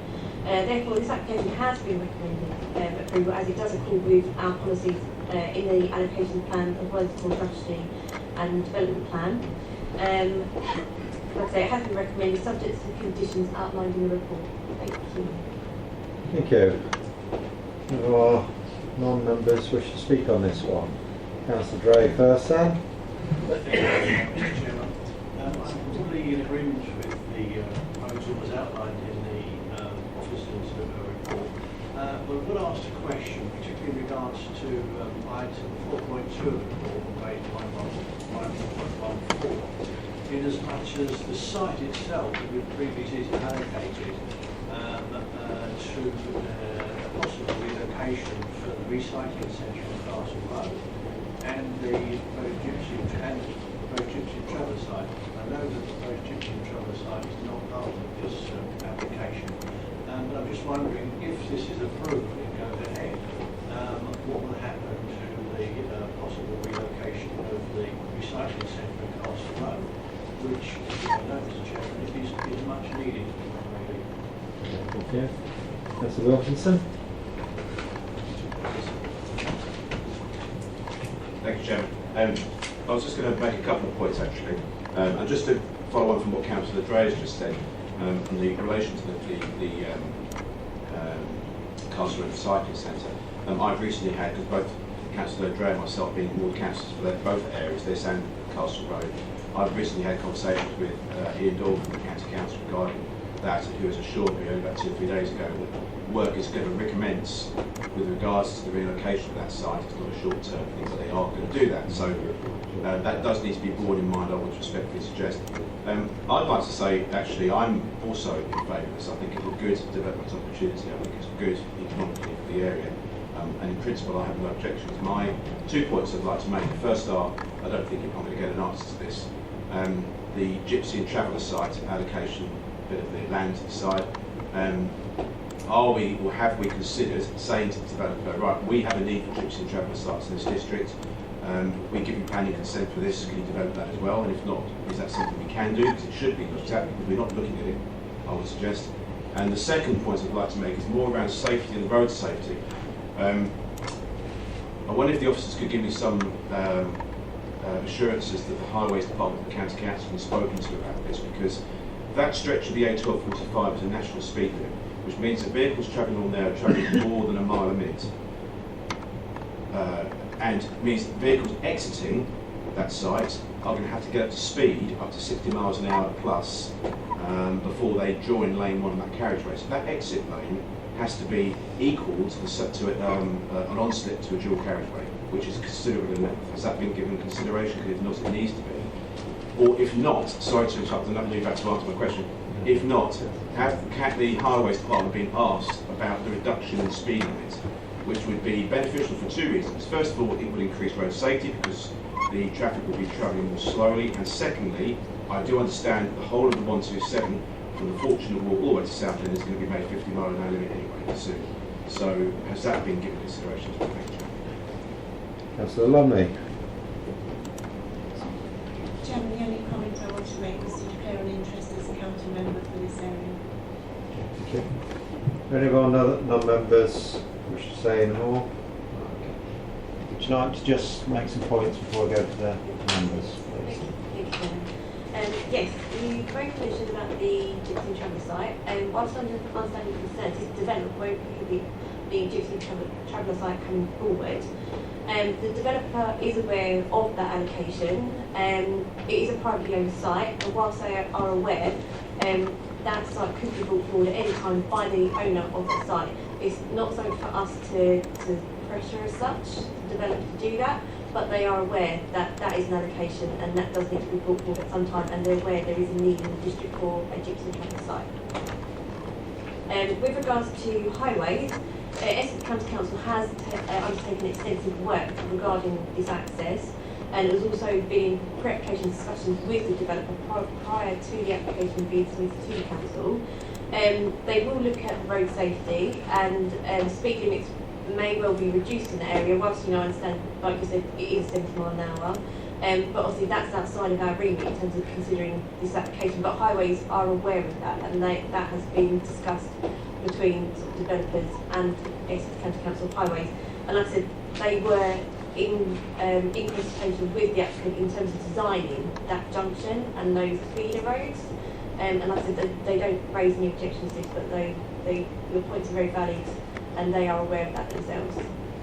Therefore, this application has been recommended approval as it does accord with our policies in the allocation plan as well as the core strategy and development plan. Like I say, it has been recommended subject to the conditions outlined in the report. Thank you. Thank you. There are non-members wish to speak on this one. Councillor Dray first, then. Mr. Chairman, I'm completely in agreement with the proposal as outlined in the officer's report. But I would ask a question, particularly in regards to item 4.2 of the report on page 1.14, in as much as the site itself that we've previously allocated to a possible relocation for the recycling centre on Castle Road and the proposed gypsy travel site. I know that the proposed gypsy travel site is not part of this application, but I'm just wondering if this is approved and goes ahead, what will happen to the possible relocation of the recycling centre at Castle Road, which, as I know, Mr. Chairman, is much needed. Thank you. Councillor Wilkinson. Thank you, Chairman. I was just going to make a couple of points, actually. And just to follow on from what Councillor Dray has just said, in the relation to the Castle Road Recycling Centre, I've recently had, because both Councillor Dray and myself being ward councillors for both areas, this and Castle Road, I've recently had conversations with Ian Dahl from the County Council regarding that, who has assured me only about 2 or 3 days ago that work is going to recommence with regards to the relocation of that site. It's not a short-term thing, but they are going to do that. So that does need to be borne in mind, I would respectfully suggest. I'd like to say, actually, I'm also in favour of this. I think it's a good development opportunity. I think it's good economically for the area. And in principle, I have no objections. My 2 points I'd like to make. The first are, I don't think I'm going to get an answer to this. The Gypsy and Traveller site allocation, bit of the land side. Are we, or have we considered saying to the developer, right, we have a need for Gypsy and Traveller sites in this district. We give you planning consent for this. Can you develop that as well? And if not, is that something we can do? Because it should be looked at. Because we're not looking at it, I would suggest. And the second point I'd like to make is more around safety and road safety. I wonder if the officers could give me some assurances that the Highways Department and the County Council have spoken to about this, because that stretch of the A1245 is a national speed limit, which means that vehicles travelling on there are travelling more than a mile a minute. and means that vehicles exiting that site are going to have to get up to speed, up to 60 miles an hour plus, before they join lane 1 of that carriageway. So that exit lane has to be equal to an on-slip to a dual carriageway, which is considerable in length. Has that been given consideration? Because if not, it needs to be. Or if not, sorry to interrupt, I'm not going to answer my question. If not, can the Highways Department been asked about the reduction in speed limit, which would be beneficial for 2 reasons. First of all, it would increase road safety because the traffic will be travelling more slowly, and secondly, I do understand the whole of the 127 from the Fortunate Walk all the way to Southend is going to be made 50 mile an hour limit anyway soon. So has that been given consideration? Councillor Lumley. Chairman, the only comment I want to make was to declare an interest as a county member for this area. Thank you. Any of our non-members wish to say any more? Okay. Would you like to just make some points before we go to the members, please? Yes, you very mentioned about the Gypsum Travel site, and whilst understanding concerns, this development won't be the Gypsum Traveller site coming forward. The developer is aware of that allocation. It is a privately owned site, and whilst they are aware, that site could be brought forward at any time by the owner of the site. It's not something for us to pressure as such, the developer to do that, but they are aware that that is an allocation and that does need to be brought forward at some time, and they're aware there is a need in the district for a Gypsum Travel site. With regards to highways, Essex County Council has undertaken extensive work regarding this access, and it was also been in pre-application discussions with the developer prior to the application being submitted to the council. They will look at road safety, and speed limits may well be reduced in the area, whilst I understand, like you said, it is 70 miles an hour. But obviously that's outside of our remit in terms of considering this application, but highways are aware of that, and that has been discussed between sort of developers and Essex County Council Highways. And like I said, they were in consultation with the applicant in terms of designing that junction and those feeder roads. And like I said, they don't raise any objections to this, but your points are very valid, and they are aware of that themselves.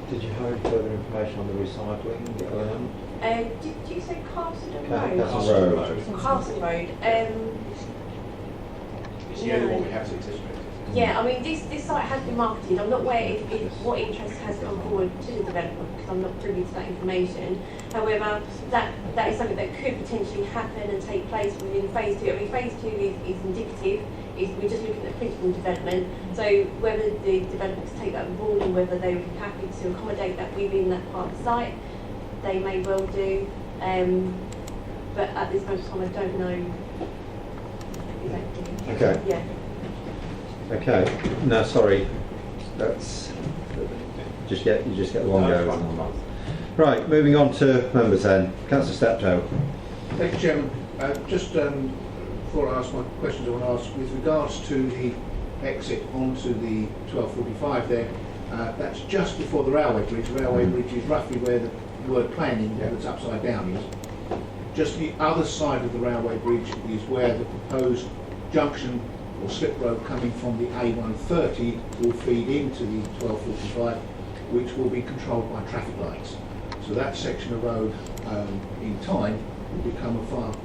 Did you have further information on the recycling element? Did you say Castle Road? Castle Road. Castle Road. It's the only one we have to anticipate. Yeah, I mean, this site has been marketed. I'm not aware if what interest has come forward to the developer, because I'm not privy to that information. However, that is something that could potentially happen and take place within phase 2. I mean, phase 2 is indicative. We're just looking at principal development. So whether the developers take that on board and whether they would be happy to accommodate that within that part of the site, they may well do. But at this moment in time, I don't know exactly. Okay. Yeah. Okay. No, sorry. That's you just get the one go. Right. Moving on to members then. Councillor Steptoe. Thank you, Chairman. Just before I ask my questions, I want to ask with regards to the exit onto the 1245 there. That's just before the railway bridge. The railway bridge is roughly where the word planning that's upside down is. Just the other side of the railway bridge is where the proposed junction or slip road coming from the A130 will feed into the 1245, which will be controlled by traffic lights. So that section of road in time will become a far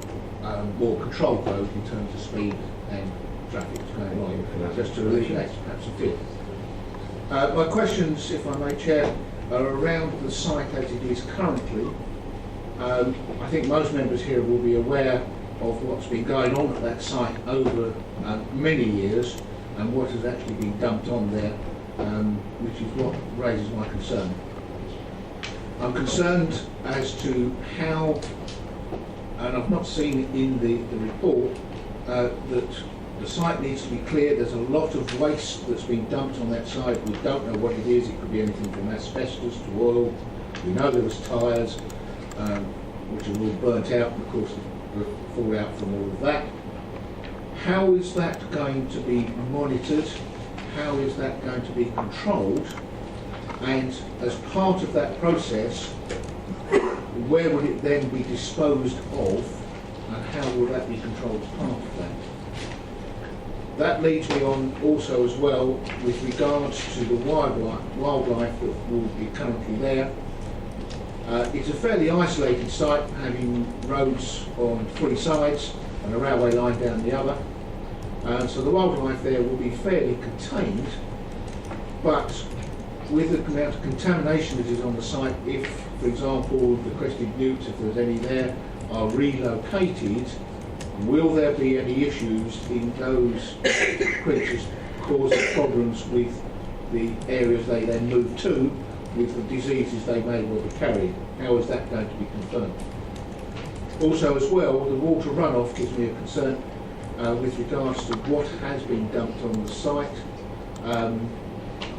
more controlled road in terms of speed and traffic going on, just to alleviate perhaps a fear. My questions, if I may, Chair, are around the site as it is currently. I think most members here will be aware of what's been going on at that site over many years and what has actually been dumped on there, which is what raises my concern. I'm concerned as to how, and I've not seen in the report, that the site needs to be cleared. There's a lot of waste that's been dumped on that site. We don't know what it is. It could be anything from asbestos to oil. We know there was tyres, which are all burnt out, and of course the fallout from all of that. How is that going to be monitored? How is that going to be controlled? And as part of that process, where would it then be disposed of, and how will that be controlled as part of that? That leads me on also as well with regards to the wildlife that will be currently there. It's a fairly isolated site, having roads on 3 sides and a railway line down the other. So the wildlife there will be fairly contained, but with the amount of contamination that is on the site, if, for example, the crested newts, if there's any there, are relocated, will there be any issues in those creatures causing problems with the areas they then move to, with the diseases they may well be carrying? How is that going to be confirmed? Also as well, the water runoff gives me a concern with regards to what has been dumped on the site.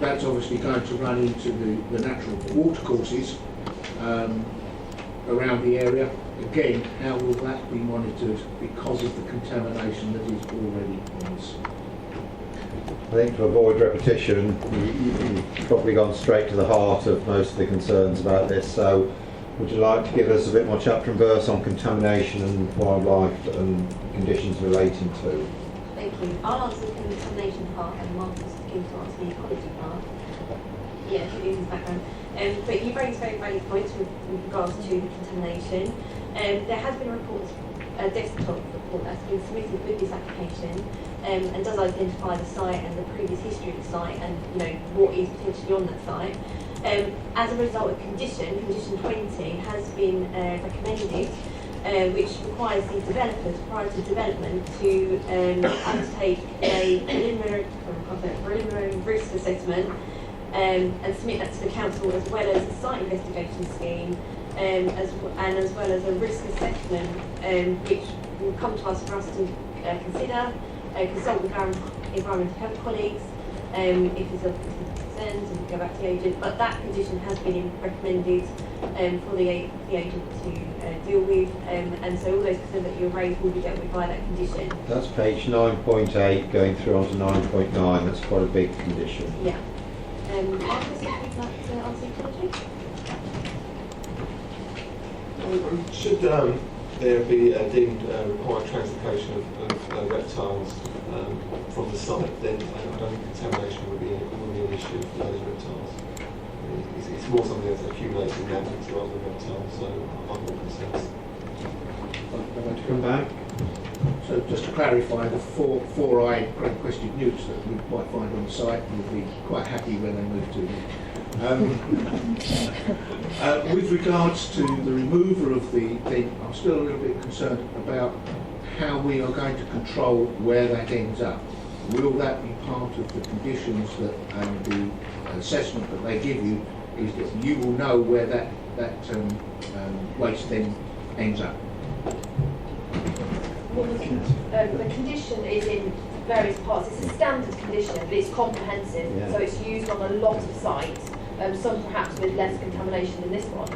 That's obviously going to run into the natural watercourses around the area. Again, how will that be monitored because of the contamination that is already on the site? I think to avoid repetition, you've probably gone straight to the heart of most of the concerns about this. So would you like to give us a bit more chapter and verse on contamination and wildlife and conditions relating to? Thank you. I'll answer the contamination part and Marcus is going to answer the ecology part. Yeah, to do his background. But you raised very valid points with regards to the contamination. There has been a report, a desktop report that's been submitted with this application and does identify the site and the previous history of the site and what is potentially on that site. As a result of condition 20 has been recommended, which requires the developers prior to development to undertake a preliminary risk assessment and submit that to the council, as well as a site investigation scheme as well as a risk assessment which will come to us for us to consider, consult with our environmental health colleagues if there's a concerns and go back to the agent. But that condition has been recommended for the agent to deal with, and so all those concerns that you raised will be dealt with by that condition. That's page 9.8 going through onto 9.9. That's quite a big condition. Yeah. Marcus, if you'd like to answer ecology? Should there be a deemed required translocation of reptiles from the site, then I don't think contamination would be an issue for those reptiles. It's more something that's accumulated in mammals rather than reptiles, so I'm more concerned. I'm going to come back. So just to clarify, the four-eyed great-crested newts that we might find on the site will be quite happy when they move to them. With regards to the removal of the thing, I'm still a little bit concerned about how we are going to control where that ends up. Will that be part of the conditions that and the assessment that they give you, is that you will know where that waste then ends up? Well, the condition is in various parts. It's a standard condition, but it's comprehensive, so it's used on a lot of sites. Some perhaps with less contamination than this one,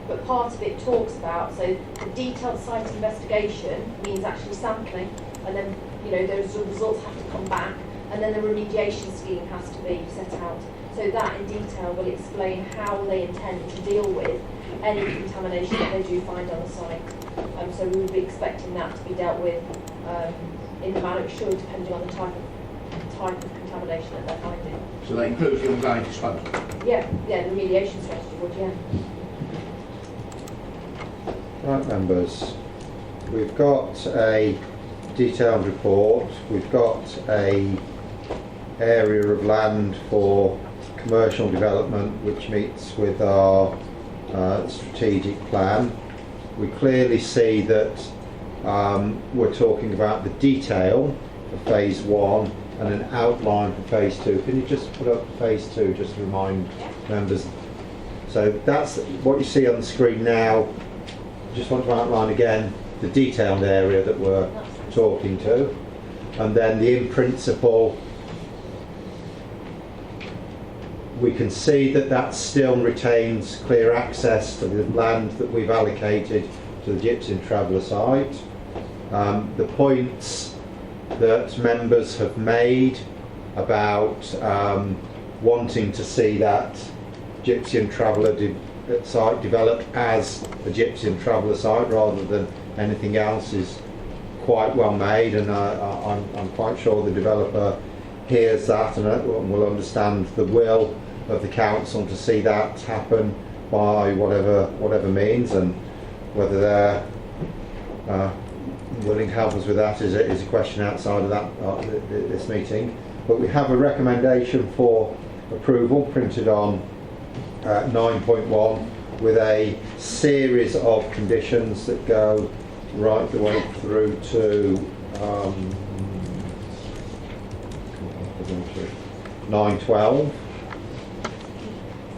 but part of it talks about, so the detailed site investigation means actually sampling, and then those results have to come back, and then the remediation scheme has to be set out. So that in detail will explain how they intend to deal with any contamination that they do find on the site. So we would be expecting that to be dealt with in the manner it should, depending on the type of contamination that they're finding. So that includes the ongoing disposal? Yeah, the remediation strategy would, yeah. Right, members, we've got a detailed report, we've got a area of land for commercial development which meets with our strategic plan. We clearly see that we're talking about the detail of phase 1 and an outline for phase 2. Can you just put up phase 2 just to remind members? So that's what you see on the screen now. Just want to outline again the detailed area that we're talking to, and then the in principle. We can see that still retains clear access to the land that we've allocated to the Gypsum Traveller site. The points that members have made about wanting to see that Gypsum Traveller site developed as a Gypsum Traveller site rather than anything else is quite well made, and I'm quite sure the developer hears that and will understand the will of the council to see that happen by whatever means, and whether they're willing to help us with that is a question outside of that this meeting. But we have a recommendation for approval printed on 9.1 with a series of conditions that go right the way through to 9.12.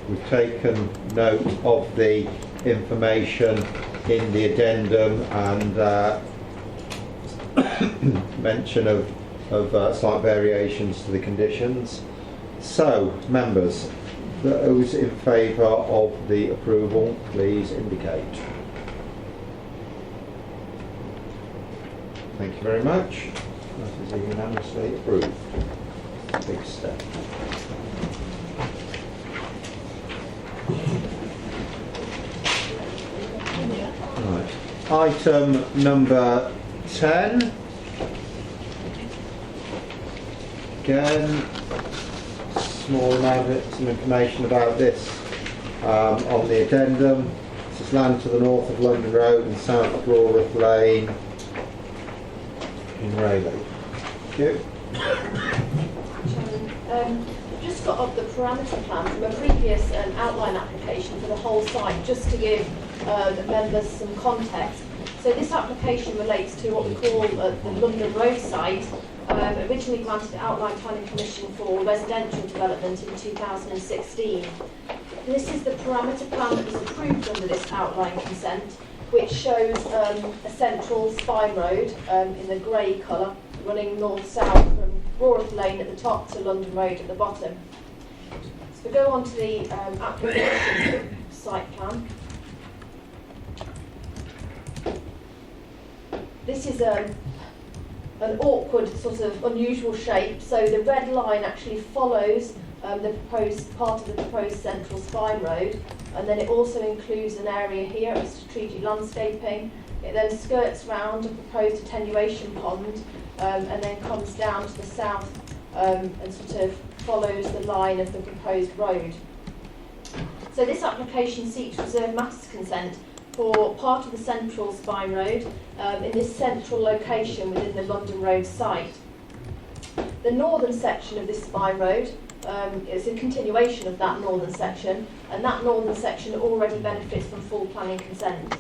We've taken note of the information in the addendum and mention of slight variations to the conditions. So, members, those in favour of the approval, please indicate. Thank you very much. That is unanimously approved. Big step. Right. Item number 10. Again, small amount of some information about this on the addendum. This is land to the north of London Road and south of Rawworth Lane in Rayleigh. Thank you. Just got up the parameter plan from a previous outline application for the whole site, just to give the members some context. So this application relates to what we call the London Road site, originally granted outline planning permission for residential development in 2016. This is the parameter plan that was approved under this outline consent, which shows a central spine road in the grey colour, running north-south from Rawworth Lane at the top to London Road at the bottom. So we go on to the application site plan. This is an awkward, sort of unusual shape. So the red line actually follows the proposed part of the proposed central spine road, and then it also includes an area here of strategic landscaping. It then skirts round a proposed attenuation pond, and then comes down to the south and sort of follows the line of the proposed road. So this application seeks reserve matters consent for part of the central spine road in this central location within the London Road site. The northern section of this spine road is a continuation of that northern section, and that northern section already benefits from full planning consent.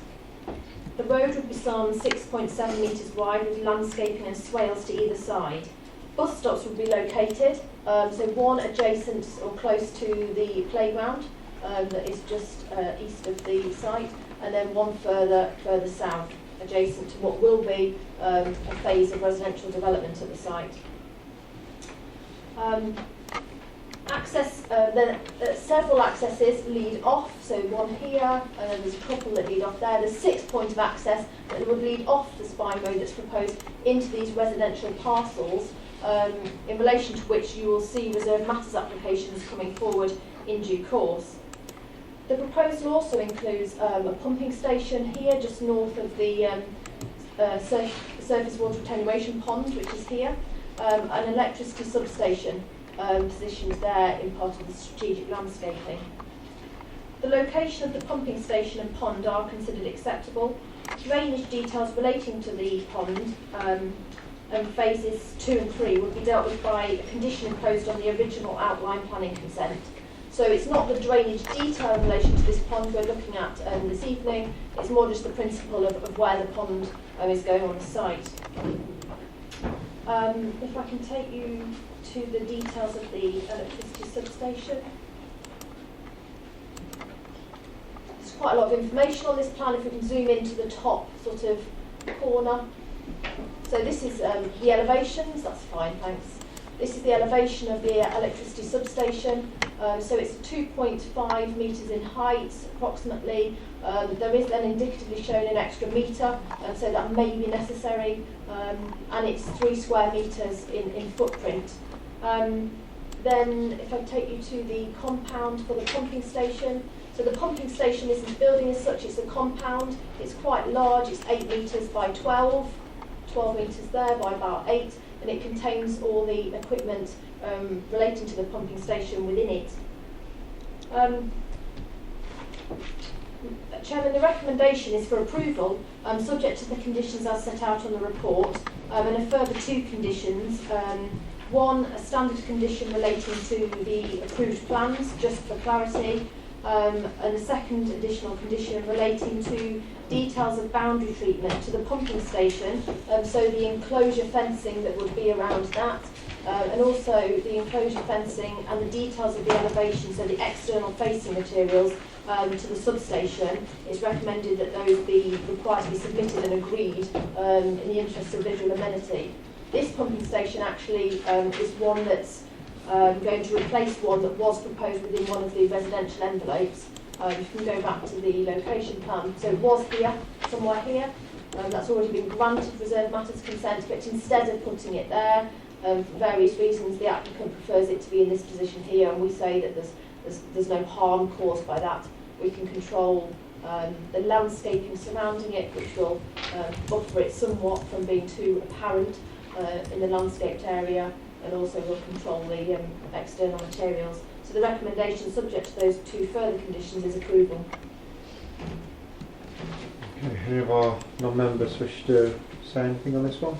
The road would be some 6.7 metres wide with landscaping and swales to either side. Bus stops would be located, so one adjacent or close to the playground that is just east of the site, and then one further south, adjacent to what will be a phase of residential development at the site. Access, several accesses lead off, so one here, and then there's a couple that lead off there. There's 6 points of access that would lead off the spine road that's proposed into these residential parcels, in relation to which you will see reserve matters applications coming forward in due course. The proposal also includes a pumping station here, just north of the surface water attenuation pond, which is here, an electricity substation positioned there in part of the strategic landscaping. The location of the pumping station and pond are considered acceptable. Drainage details relating to the pond and phases 2 and 3 would be dealt with by a condition imposed on the original outline planning consent. So it's not the drainage detail in relation to this pond we're looking at this evening, it's more just the principle of where the pond is going on the site. If I can take you to the details of the electricity substation. There's quite a lot of information on this plan. If we can zoom into the top sort of corner. So this is the elevations, that's fine, thanks. This is the elevation of the electricity substation. So it's 2.5 metres in height, approximately. There is then indicatively shown an extra metre, so that may be necessary. And it's 3 square metres in footprint. Then if I take you to the compound for the pumping station. So the pumping station isn't a building as such, it's a compound. It's quite large, it's 8 metres by 12 metres there by about 8, and it contains all the equipment Chairman, the recommendation is for approval, subject to the conditions as set out on the report, and a further 2 conditions. One, a standard condition relating to the approved plans, just for clarity, and a second additional condition relating to details of boundary treatment to the pumping station, so the enclosure fencing that would be around that, and also the enclosure fencing and the details of the elevation, so the external facing materials to the substation. It's recommended that those be required to be submitted and agreed in the interest of visual amenity. This pumping station actually is one that's going to replace one that was proposed within one of the residential envelopes. You can go back to the location plan. So it was here, somewhere here. That's already been granted reserved matters consent, but instead of putting it there, for various reasons, the applicant prefers it to be in this position here, and we say that there's no harm caused by that. We can control the landscaping surrounding it, which will buffer it somewhat from being too apparent in the landscaped area, and also will control the external materials. So the recommendation, subject to those 2 further conditions, is approval. Okay, any of our non-members wish to say anything on this one?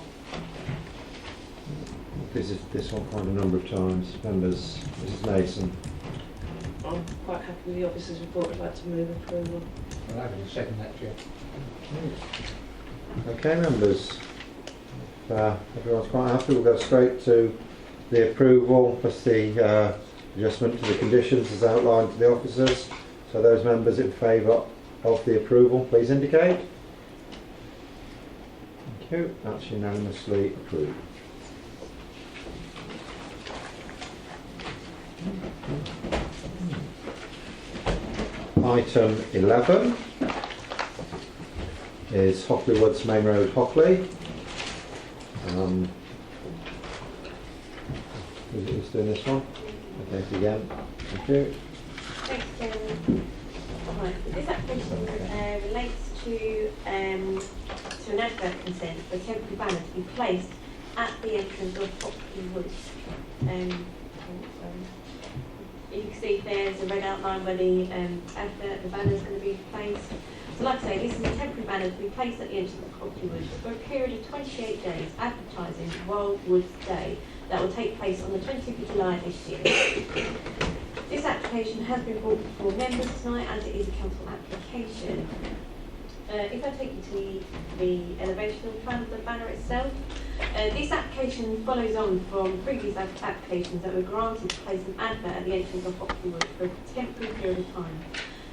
We've visited this one quite a number of times. Members, Mrs Mason. I'm quite happy with the officer's report. I'd like to move approval. I'll have a second that, Chair. Okay, members. If everyone's quite happy, we'll go straight to the approval plus the adjustment to the conditions as outlined to the officers. So those members in favour of the approval, please indicate. Thank you. That's unanimously approved. Item 11 is Hockley Woods Main Road, Hockley. Who's doing this one? Okay, again. Thank you. Thanks, Chairman. Right, this application relates to an advert consent for a temporary banner to be placed at the entrance of Hockley Woods. You can see there's a red outline where the banner is going to be placed. So like I say, this is a temporary banner to be placed at the entrance of Hockley Woods for a period of 28 days, advertising Wild Woods Day. That will take place on the 20th of July this year. This application has been brought before members tonight, as it is a council application. If I take you to the elevation plan of the banner itself, this application follows on from previous applications that were granted to place an advert at the entrance of Hockley Woods for a temporary period of time.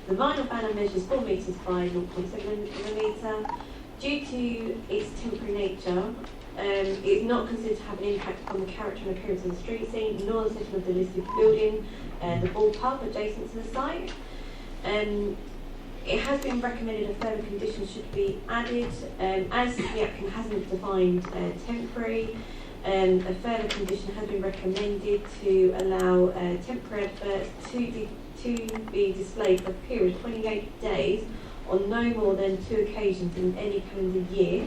The vinyl banner measures 4 metres by 0.7 metre. Due to its temporary nature, it is not considered to have an impact on the character and appearance of the street scene, nor the setting of the listed building, the ball pub adjacent to the site. It has been recommended a further condition should be added. As the applicant hasn't defined temporary, a further condition has been recommended to allow temporary adverts to be displayed for a period of 28 days on no more than 2 occasions in any calendar year.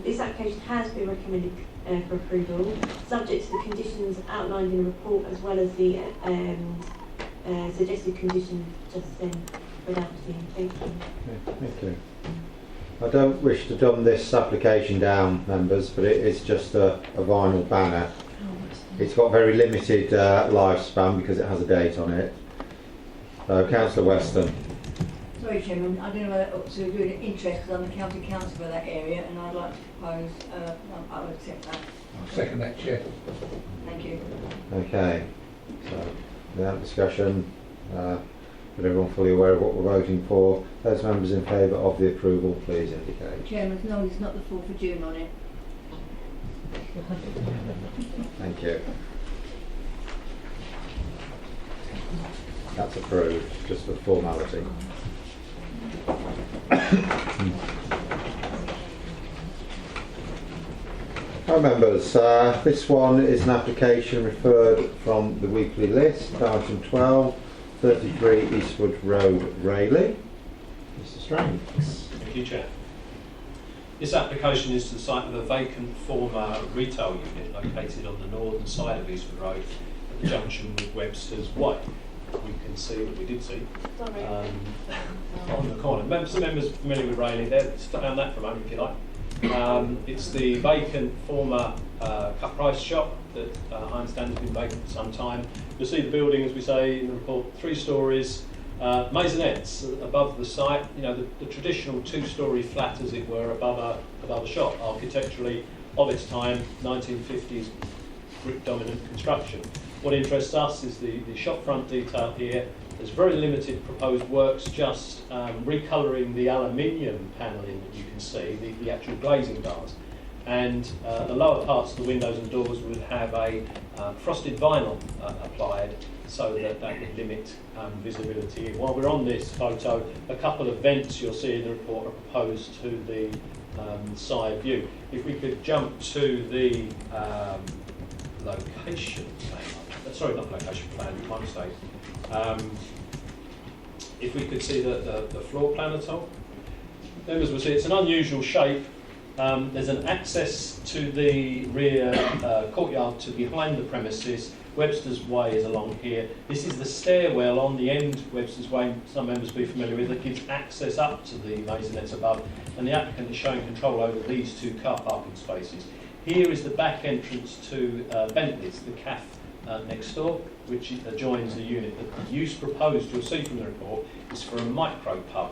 This application has been recommended for approval, subject to the conditions outlined in the report, as well as the suggested conditions just then read out to you. Thank you. Okay, thank you. I don't wish to dumb this application down, members, but it is just a vinyl banner. It's got very limited lifespan because it has a date on it. Councillor Weston. Sorry, Chairman, I don't know whether that ought to do with interest because I'm the county council for that area, and I'd like to propose I would accept that. I'll second that, Chair. Thank you. Okay, so without discussion, with everyone fully aware of what we're voting for, those members in favour of the approval, please indicate. Chairman, as long as it's not the 4th of June on it. Thank you. That's approved, just for formality. Right, members, this one is an application referred from the weekly list, item 12, 33 Eastwood Road, Rayleigh. Mr Stranks. Thank you, Chair. This application is to the site of a vacant former retail unit located on the northern side of Eastwood Road at the junction with Webster's Way. we can see, we did see, Sorry. on the corner. Some members familiar with Rayleigh, they're found that for a moment if you like. It's the vacant former cut price shop that I understand has been vacant for some time. You'll see the building, as we say in the report, 3 stories, maisonettes above the site. You know, the traditional 2-storey flat, as it were, above a shop, architecturally of its time, 1950s brick dominant construction. What interests us is the shop front detail here. There's very limited proposed works, just recolouring the aluminium panelling that you can see, the actual glazing bars. And the lower parts of the windows and doors would have a frosted vinyl applied so that would limit visibility. While we're on this photo, a couple of vents you'll see in the report are proposed to the side view. If we could jump to the location plan, sorry, not location plan, my mistake. If we could see the floor plan at all. Members will see it's an unusual shape. There's an access to the rear courtyard to behind the premises. Webster's Way is along here. This is the stairwell on the end, Webster's Way, some members will be familiar with, that gives access up to the maisonettes above, and the applicant is showing control over these 2 car parking spaces. Here is the back entrance to Bentley's, the cafe next door, which adjoins the unit. The use proposed, you'll see from the report, is for a micro pub,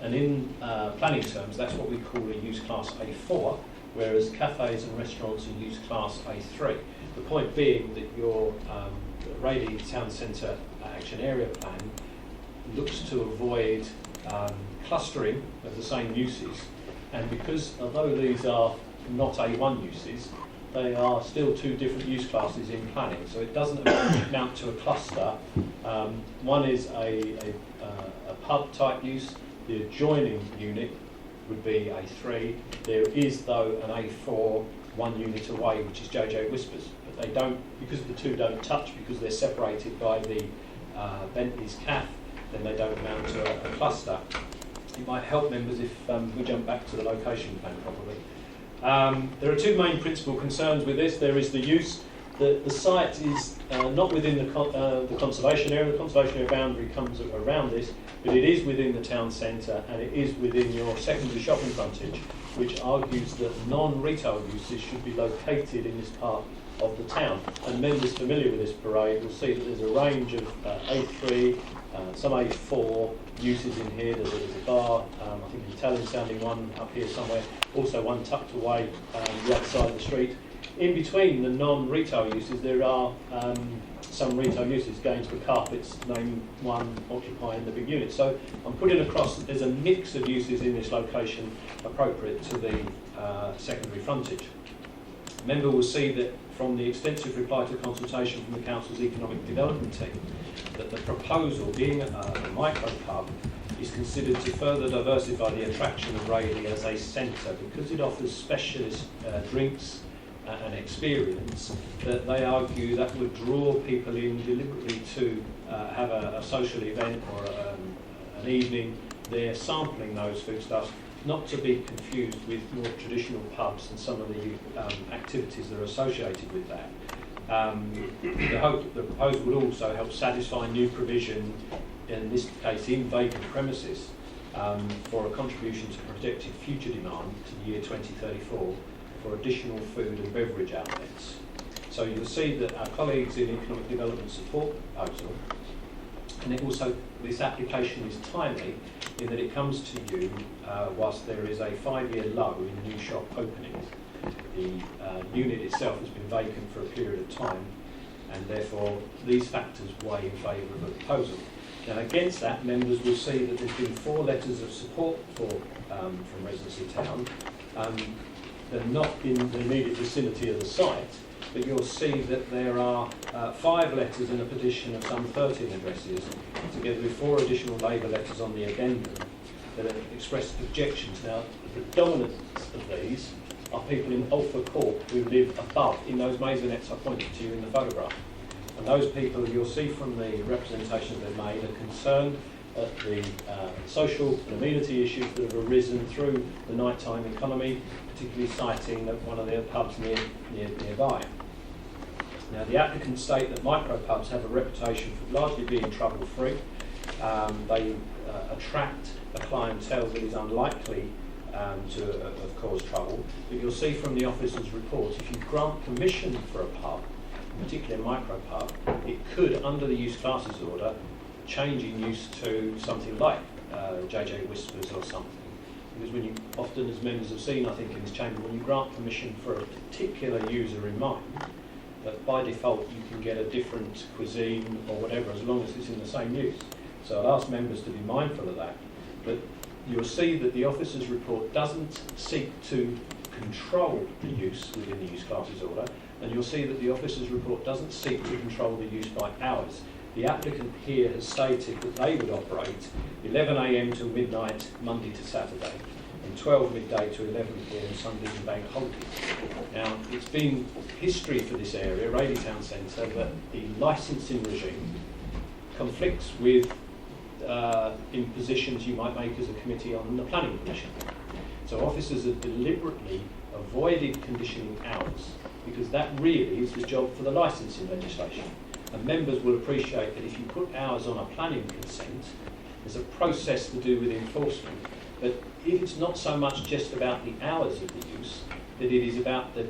and in planning terms that's what we call a use class A4, whereas cafes and restaurants are use class A3. The point being that your Rayleigh Town Centre Action Area Plan looks to avoid clustering of the same uses, and because although these are not A1 uses, they are still 2 different use classes in planning, so it doesn't amount to a cluster. One is a pub type use. The adjoining unit would be A3. There is though an A4 1 unit away, which is JJ Whispers, but they don't, because the 2 don't touch, because they're separated by the Bentley's CAF, then they don't amount to a cluster. It might help members if we jump back to the location plan probably. There are 2 main principal concerns with this. There is the use. The site is not within the conservation area. The conservation area boundary comes around this, but it is within the town centre and it is within your secondary shopping frontage, which argues that non-retail uses should be located in this part of the town. And members familiar with this parade will see that there's a range of A3, some A4 uses in here. There's a bar, I think an Italian sounding one up here somewhere, also one tucked away the other side of the street. In between the non-retail uses there are some retail uses, Gainsborough Carpets, name one occupying the big unit. So I'm putting across that there's a mix of uses in this location appropriate to the secondary frontage. Member will see that from the extensive reply to consultation from the Council's Economic Development team that the proposal, being a micro pub, is considered to further diversify the attraction of Rayleigh as a centre because it offers specialist drinks and experience, that they argue that would draw people in deliberately to have a social event or an evening there sampling those foodstuffs, not to be confused with more traditional pubs and some of the activities that are associated with that. The proposal will also help satisfy new provision, in this case in vacant premises, for a contribution to projected future demand to the year 2034 for additional food and beverage outlets. So you'll see that our colleagues in Economic Development support the proposal, and it also, this application is timely in that it comes to you whilst there is a 5-year low in new shop openings. The unit itself has been vacant for a period of time, and therefore these factors weigh in favour of the proposal. Now against that, members will see that there's been 4 letters of support from residents of town. They're not in the immediate vicinity of the site, but you'll see that there are 5 letters and a petition of some 13 addresses, together with 4 additional Labour letters on the addendum that have expressed objections. Now, the predominance of these are people in Alford Court who live above, in those maisonettes I pointed to you in the photograph. And those people, you'll see from the representations they've made, are concerned at the social and amenity issues that have arisen through the nighttime economy, particularly citing one of their pubs nearby. Now, the applicants state that micropubs have a reputation for largely being trouble-free. They attract a clientele that is unlikely to have caused trouble. But you'll see from the officer's report, if you grant permission for a pub, particularly a micropub, it could, under the use classes order, change in use to something like JJ Whispers or something. Because when you, often as members have seen, I think in this chamber, when you grant permission for a particular user in mind, that by default you can get a different cuisine or whatever as long as it's in the same use. So I'd ask members to be mindful of that. But you'll see that the officer's report doesn't seek to control the use within the use classes order, and you'll see that the officer's report doesn't seek to control the use by hours. The applicant here has stated that they would operate 11 a.m. till midnight, Monday to Saturday, and 12 midday to 11 p.m. Sundays and bank holidays. Now, it's been history for this area, Raleigh Town Centre, that the licensing regime conflicts with impositions you might make as a committee on the planning commission. So officers have deliberately avoided conditioning hours because that really is the job for the licensing legislation. And members will appreciate that if you put hours on a planning consent, there's a process to do with enforcement. But if it's not so much just about the hours of the use, that it is about the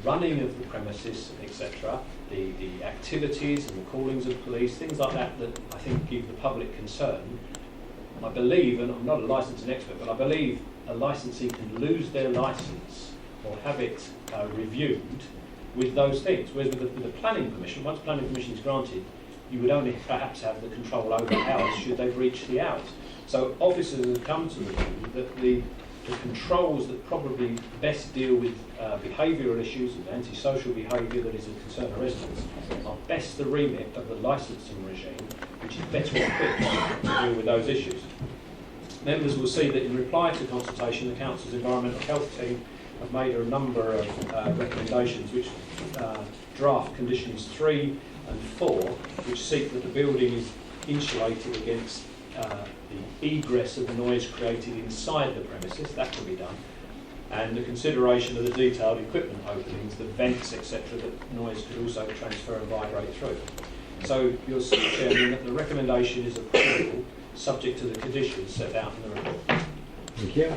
running of the premises, etc., the activities and the callings of police, things like that, that I think give the public concern. I believe, and I'm not a licensing expert, but I believe a licensee can lose their license or have it reviewed with those things. Whereas with the planning permission, once planning permission is granted, you would only perhaps have the control over hours should they breach the hours. So officers have come to the view that the controls that probably best deal with behavioural issues and antisocial behaviour that is a concern of residents are best the remit of the licensing regime, which is better equipped to deal with those issues. Members will see that in reply to consultation, the Council's Environmental Health Team have made a number of recommendations which draft conditions 3 and 4, which seek that the building is insulated against the egress of noise created inside the premises. That can be done. And the consideration of the detailed equipment openings, the vents, etc., that noise could also transfer and vibrate through. So you'll see, Chairman, that the recommendation is approval subject to the conditions set out in the report. Thank you.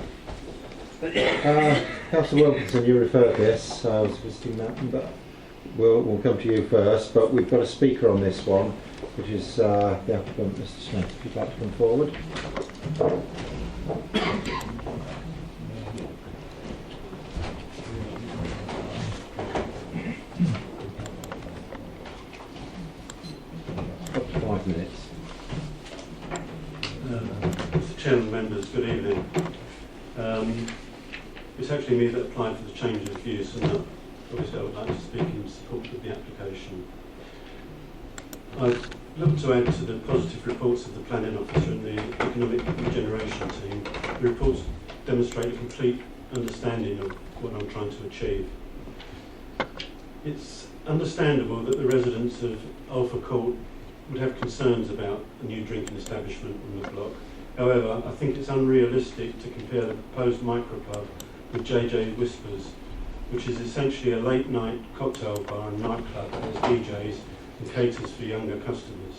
Councillor Wilkinson, you referred this, I was visiting that, but we'll come to you first. But we've got a speaker on this one, which is the applicant, Mr. Smith. If you'd like to come forward. Up to 5 minutes. Mr. Chairman, members, good evening. It's actually me that applied for the change of use, and obviously I would like to speak in support of the application. I've looked to add to the positive reports of the planning officer and the economic regeneration team. The reports demonstrate a complete understanding of what I'm trying to achieve. It's understandable that the residents of Alpha Court would have concerns about a new drinking establishment on the block. However, I think it's unrealistic to compare the proposed micropub with JJ Whispers, which is essentially a late night cocktail bar and nightclub that has DJs and caters for younger customers.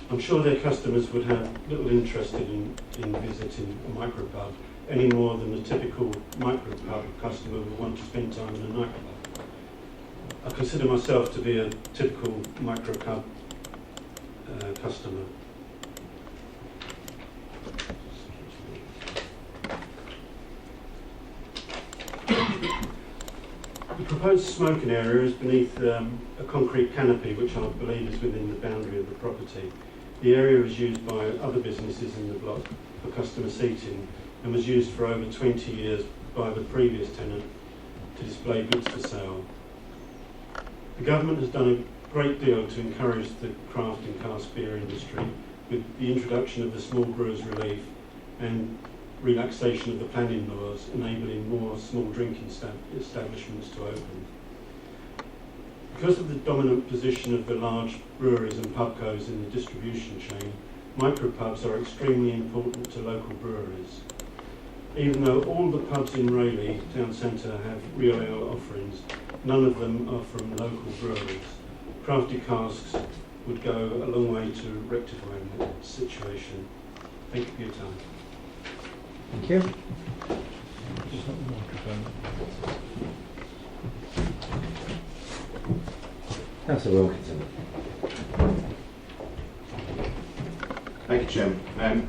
I'm sure their customers would have little interest in visiting a micropub any more than the typical micropub customer would want to spend time in a nightclub. I consider myself to be a typical micropub customer. The proposed smoking area is beneath a concrete canopy which I believe is within the boundary of the property. The area is used by other businesses in the block for customer seating and was used for over 20 years by the previous tenant to display goods for sale. The government has done a great deal to encourage the craft and cask beer industry with the introduction of the small brewers relief and relaxation of the planning laws, enabling more small drinking establishments to open. Because of the dominant position of the large breweries and pubcos in the distribution chain, micropubs are extremely important to local breweries. Even though all the pubs in Raleigh Town Centre have real ale offerings, none of them are from local breweries. Crafty Casks would go a long way to rectifying that situation. Thank you for your time. Thank you. Councillor Wilkinson. Thank you, Chairman.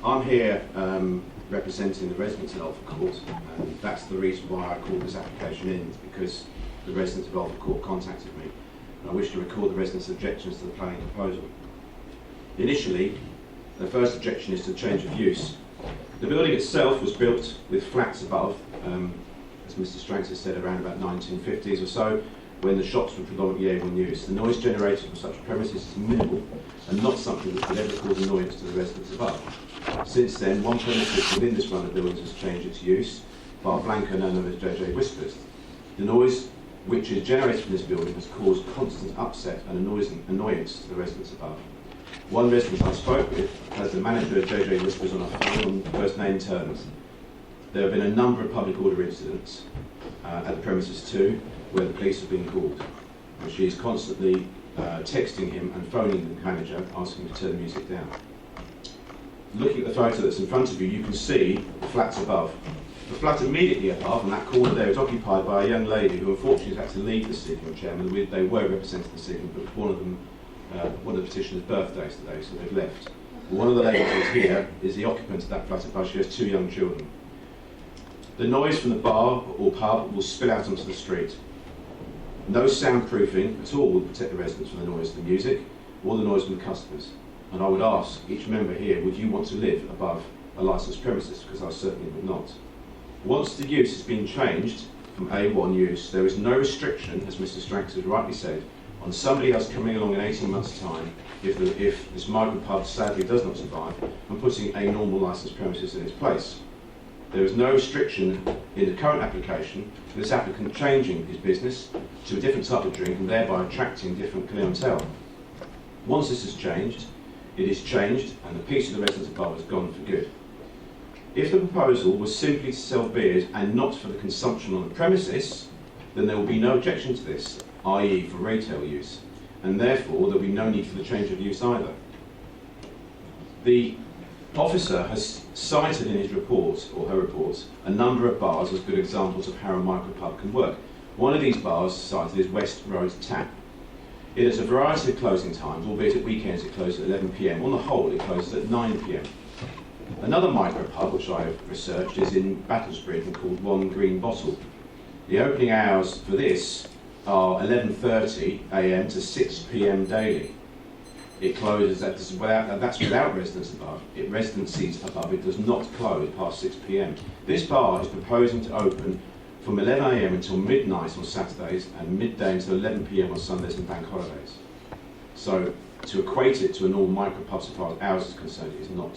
I'm here representing the residents of Alford Court, and that's the reason why I called this application in, because the residents of Alford Court contacted me, and I wish to record the residents' objections to the planning proposal. Initially, the first objection is to change of use. The building itself was built with flats above, as Mr. Stranks has said, around about 1950s or so, when the shops were predominantly A1 use. The noise generated from such premises is minimal and not something that could ever cause annoyance to the residents above. Since then, one premises within this run of buildings has changed its use, Bar Blanca, known as JJ Whispers. The noise which is generated from this building has caused constant upset and annoyance to the residents above. One resident I spoke with has the manager of JJ Whispers on a phone on first name terms. There have been a number of public order incidents at the premises too, where the police have been called. And she is constantly texting him and phoning the manager, asking him to turn the music down. Looking at the photo that's in front of you, you can see the flats above. The flat immediately above, and that corner there, is occupied by a young lady who unfortunately has had to leave this evening, Chairman. They were represented this evening, but one of the petitioner's birthdays today, so they've left. One of the ladies who's here is the occupant of that flat above. She has two young children. The noise from the bar or pub will spill out onto the street. No soundproofing at all will protect the residents from the noise of the music or the noise from the customers. And I would ask each member here, would you want to live above a licensed premises? Because I certainly would not. Once the use has been changed from A1 use, there is no restriction, as Mr. Stranks has rightly said, on somebody else coming along in 18 months' time, if this migrant pub sadly does not survive, and putting a normal licensed premises in its place. There is no restriction in the current application for this applicant changing his business to a different type of drink and thereby attracting different clientele. Once this is changed, it is changed and the peace of the residents above has gone for good. If the proposal was simply to sell beers and not for the consumption on the premises, then there will be no objection to this, i.e. for retail use, and therefore there will be no need for the change of use either. The officer has cited in his report, or her report, a number of bars as good examples of how a micropub can work. One of these bars cited is West Road Tap. It has a variety of closing times, albeit at weekends it closes at 11 p.m. On the whole, it closes at 9 p.m. Another micropub, which I have researched, is in Battlesbridge and called One Green Bottle. The opening hours for this are 11:30 a.m. to 6 p.m. daily. It closes, that's without residents above. Residencies above it does not close past 6 p.m. This bar is proposing to open from 11 a.m. until midnight on Saturdays and midday until 11 p.m. on Sundays and bank holidays. So to equate it to a normal micropub so far as hours is concerned is not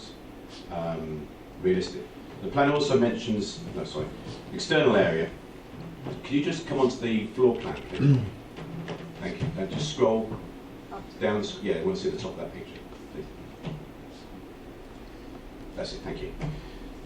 realistic. The plan also mentions, external area. Can you just come onto the floor plan, please? Thank you. And just scroll down, yeah, we want to see the top of that picture, please. That's it, thank you.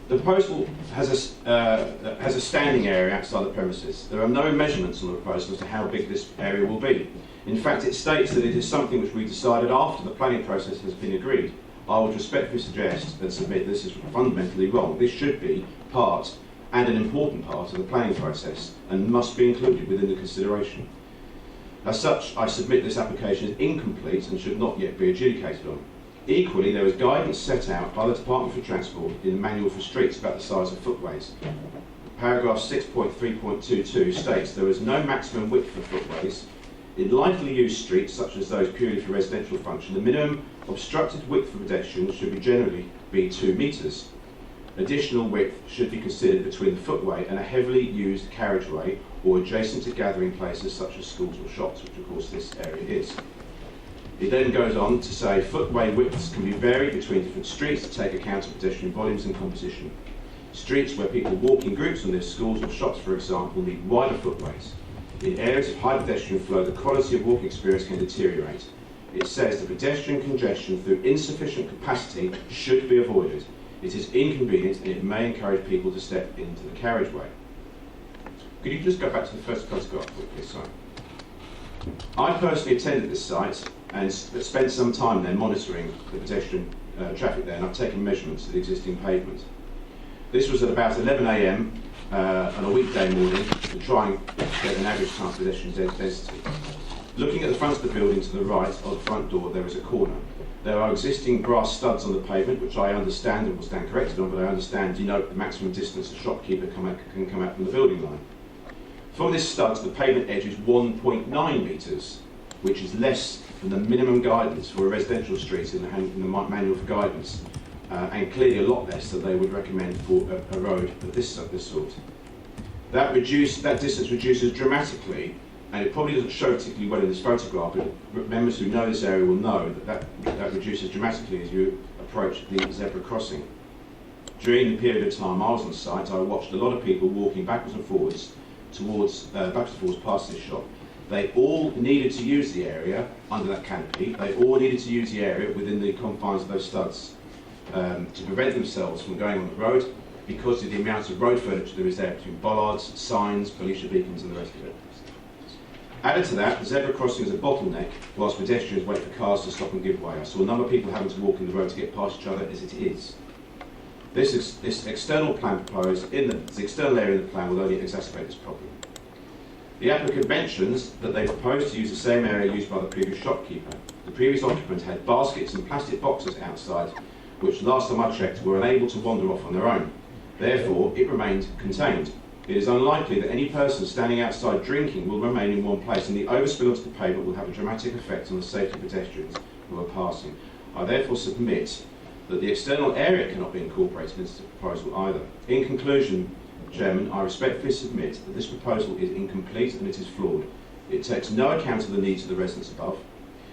The proposal has a standing area outside the premises. There are no measurements on the proposal as to how big this area will be. In fact, it states that it is something which we decided after the planning process has been agreed. I would respectfully suggest and submit this is fundamentally wrong. This should be part and an important part of the planning process and must be included within the consideration. As such, I submit this application as incomplete and should not yet be adjudicated on. Equally, there is guidance set out by the Department for Transport in the Manual for Streets about the size of footways. Paragraph 6.3.22 states there is no maximum width for footways. In lightly used streets, such as those purely for residential function, the minimum obstructed width for pedestrians should generally be 2 metres. Additional width should be considered between the footway and a heavily used carriageway or adjacent to gathering places such as schools or shops, which of course this area is. It then goes on to say footway widths can be varied between different streets to take account of pedestrian volumes and composition. Streets where people walk in groups and near schools or shops, for example, need wider footways. In areas of high pedestrian flow, the quality of walking experience can deteriorate. It says the pedestrian congestion through insufficient capacity should be avoided. It is inconvenient and it may encourage people to step into the carriageway. Could you just go back to the first photograph quickly, sorry? I personally attended this site and spent some time there monitoring the pedestrian traffic there, and I've taken measurements of the existing pavement. This was at about 11 a.m. On a weekday morning to try and get an average time pedestrian density. Looking at the front of the building to the right of the front door, there is a corner. There are existing brass studs on the pavement, which I understand and will stand corrected on, but I understand denote the maximum distance a shopkeeper can come out from the building line. From this stud to the pavement edge is 1.9 metres, which is less than the minimum guidance for a residential street in the manual for guidance, and clearly a lot less than they would recommend for a road of this sort. That distance reduces dramatically, and it probably doesn't show particularly well in this photograph, but members who know this area will know that reduces dramatically as you approach the zebra crossing. During the period of time I was on site, I watched a lot of people walking backwards and forwards past this shop. They all needed to use the area under that canopy. They all needed to use the area within the confines of those studs to prevent themselves from going on the road because of the amount of road furniture there is there between bollards, signs, police beacons and the rest of it. Added to that, the zebra crossing is a bottleneck whilst pedestrians wait for cars to stop and give way. I saw a number of people having to walk in the road to get past each other as it is. This external plan proposed this external area in the plan will only exacerbate this problem. The applicant mentions that they propose to use the same area used by the previous shopkeeper. The previous occupant had baskets and plastic boxes outside, which last time I checked were unable to wander off on their own. Therefore, it remained contained. It is unlikely that any person standing outside drinking will remain in one place, and the overspill onto the pavement will have a dramatic effect on the safety of pedestrians who are passing. I therefore submit that the external area cannot be incorporated into the proposal either. In conclusion, Chairman, I respectfully submit that this proposal is incomplete and it is flawed. It takes no account of the needs of the residents above.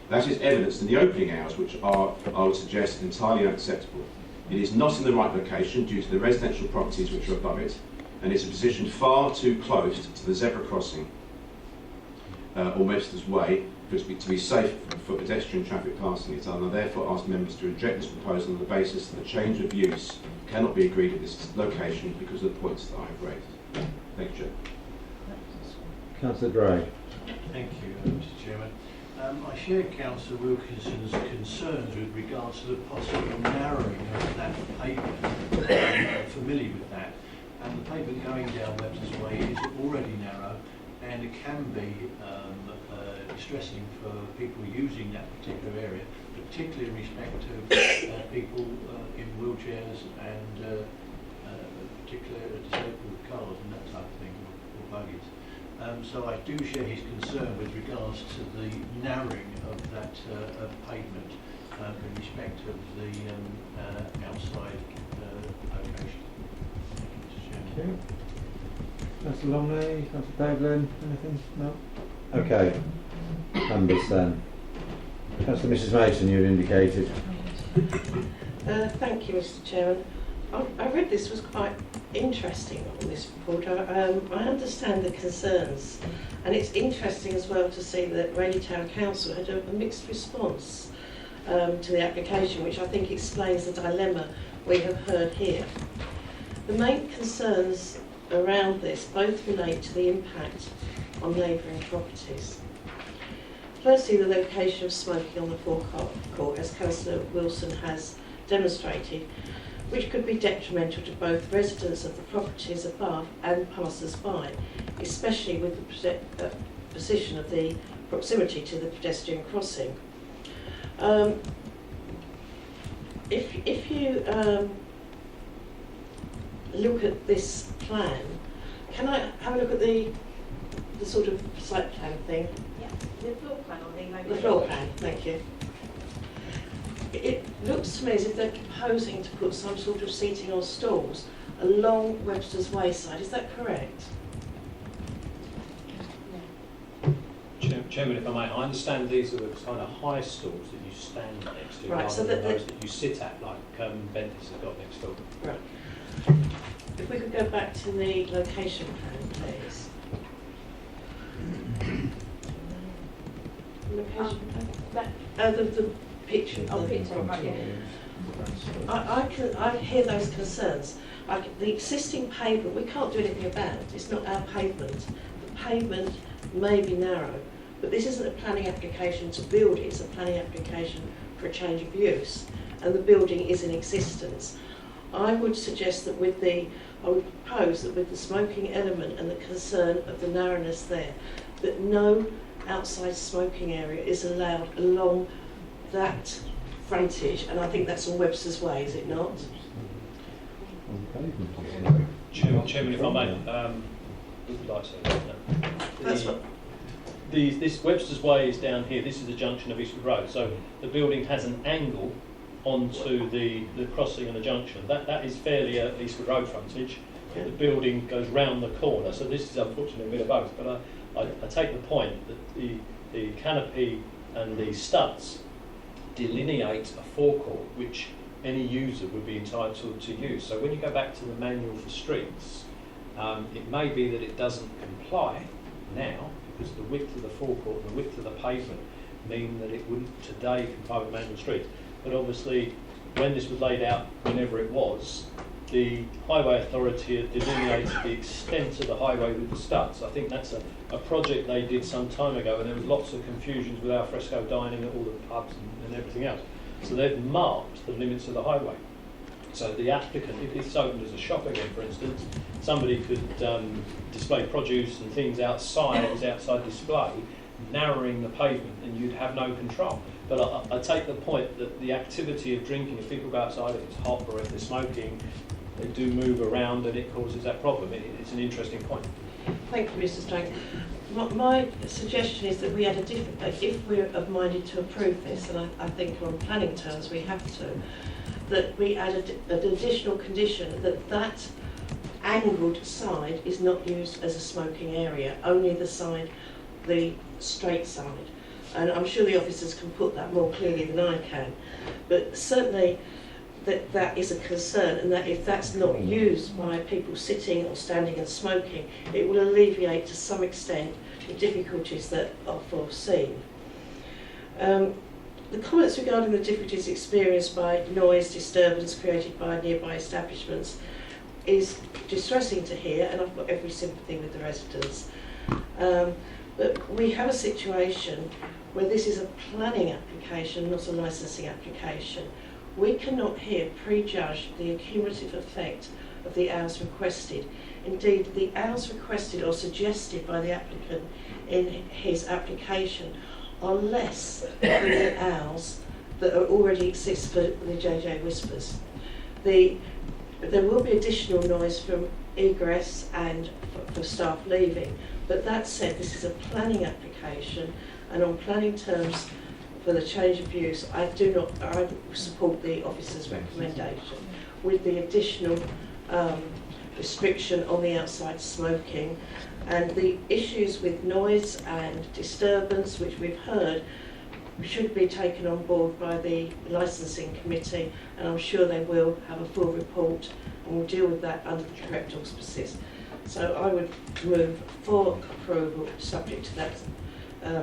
That is evidenced in the opening hours, which are, I would suggest, entirely unacceptable. It is not in the right location due to the residential properties which are above it, and it's positioned far too close to the zebra crossing or Webster's Way for it to be safe for pedestrian traffic passing it. And I therefore ask members to reject this proposal on the basis that the change of use cannot be agreed at this location because of the points that I have raised. Thank you, Chair. Councillor Gray. Thank you, Mr. Chairman. I share Councillor Wilkinson's concerns with regards to the possible narrowing of that pavement. I'm familiar with that. And the pavement going down Webster's Way is already narrow, and it can be distressing for people using that particular area, particularly in respect of people in wheelchairs and particularly disabled cars and that type of thing, or buggies. So I do share his concern with regards to the narrowing of that pavement in respect of the outside location. Thank you. Councillor Longley, Councillor Devlin, anything? No? Okay. Members then. Councillor Mrs Mason, you had indicated. Thank you, Mr Chairman. I read this was quite interesting on this report. I understand the concerns, and it's interesting as well to see that Raleigh Town Council had a mixed response to the application, which I think explains the dilemma we have heard here. The main concerns around this both relate to the impact on neighbouring properties. Firstly, the location of smoking on the forecourt, as Councillor Wilson has demonstrated, which could be detrimental to both residents of the properties above and passers-by, especially with the position of the proximity to the pedestrian crossing. If you look at this plan, can I have a look at the sort of site plan thing? Yeah, the floor plan on The floor plan, thank you. It looks to me as if they're proposing to put some sort of seating or stalls along Webster's Way side. Is that correct? Chairman, if I may, I understand these are the kind of high stalls that you stand next to, right, rather so than those that you sit at, like Bentis have got next door. Right. If we could go back to the location plan, please. Location plan? The picture. Oh, picture, right, yeah. I hear those concerns. The existing pavement, we can't do anything about. It's not our pavement. The pavement may be narrow, but this isn't a planning application to build it, it's a planning application for a change of use, and the building is in existence. I would suggest that I would propose that with the smoking element and the concern of the narrowness there, that no outside smoking area is allowed along that frontage, and I think that's on Webster's Way, is it not? Chairman, if I may, would like to say that. This Webster's Way is down here. This is the junction of Eastwood Road. So the building has an angle onto the crossing and the junction. That is fairly Eastwood Road frontage. Yeah. The building goes round the corner. So this is unfortunately a bit of both. But I take the point that the canopy and the studs delineate a forecourt which any user would be entitled to use. So when you go back to the manual for streets, it may be that it doesn't comply now because the width of the forecourt and the width of the pavement mean that it wouldn't today comply with manual streets. But obviously, when this was laid out, whenever it was, the Highway Authority had delineated the extent of the highway with the studs. I think that's a project they did some time ago, and there was lots of confusions with al fresco dining at all the pubs and everything else. So they've marked the limits of the highway. So the applicant, if it's opened as a shop again, for instance, somebody could display produce and things outside as outside display, narrowing the pavement, and you'd have no control. But I take the point that the activity of drinking, if people go outside, if it's hot or if they're smoking, they do move around and it causes that problem. It's an interesting point. Thank you, Mr. Strange. My suggestion is that we add a different, if we're minded to approve this, and I think on planning terms we have to, that we add an additional condition that angled side is not used as a smoking area, only the straight side. And I'm sure the officers can put that more clearly than I can. But certainly that is a concern, and that if that's not used by people sitting or standing and smoking, it will alleviate to some extent the difficulties that are foreseen. The comments regarding the difficulties experienced by noise disturbance created by nearby establishments is distressing to hear, and I've got every sympathy with the residents. But we have a situation where this is a planning application, not a licensing application. We cannot here prejudge the accumulative effect of the hours requested. Indeed, the hours requested or suggested by the applicant in his application are less than the hours that already exist for the JJ Whispers. There will be additional noise from egress and for staff leaving, but that said, this is a planning application, and on planning terms for the change of use, I support the officer's recommendation with the additional restriction on the outside smoking, and the issues with noise and disturbance, which we've heard, should be taken on board by the licensing committee, and I'm sure they will have a full report and will deal with that under the correct auspices. So I would move for approval subject to that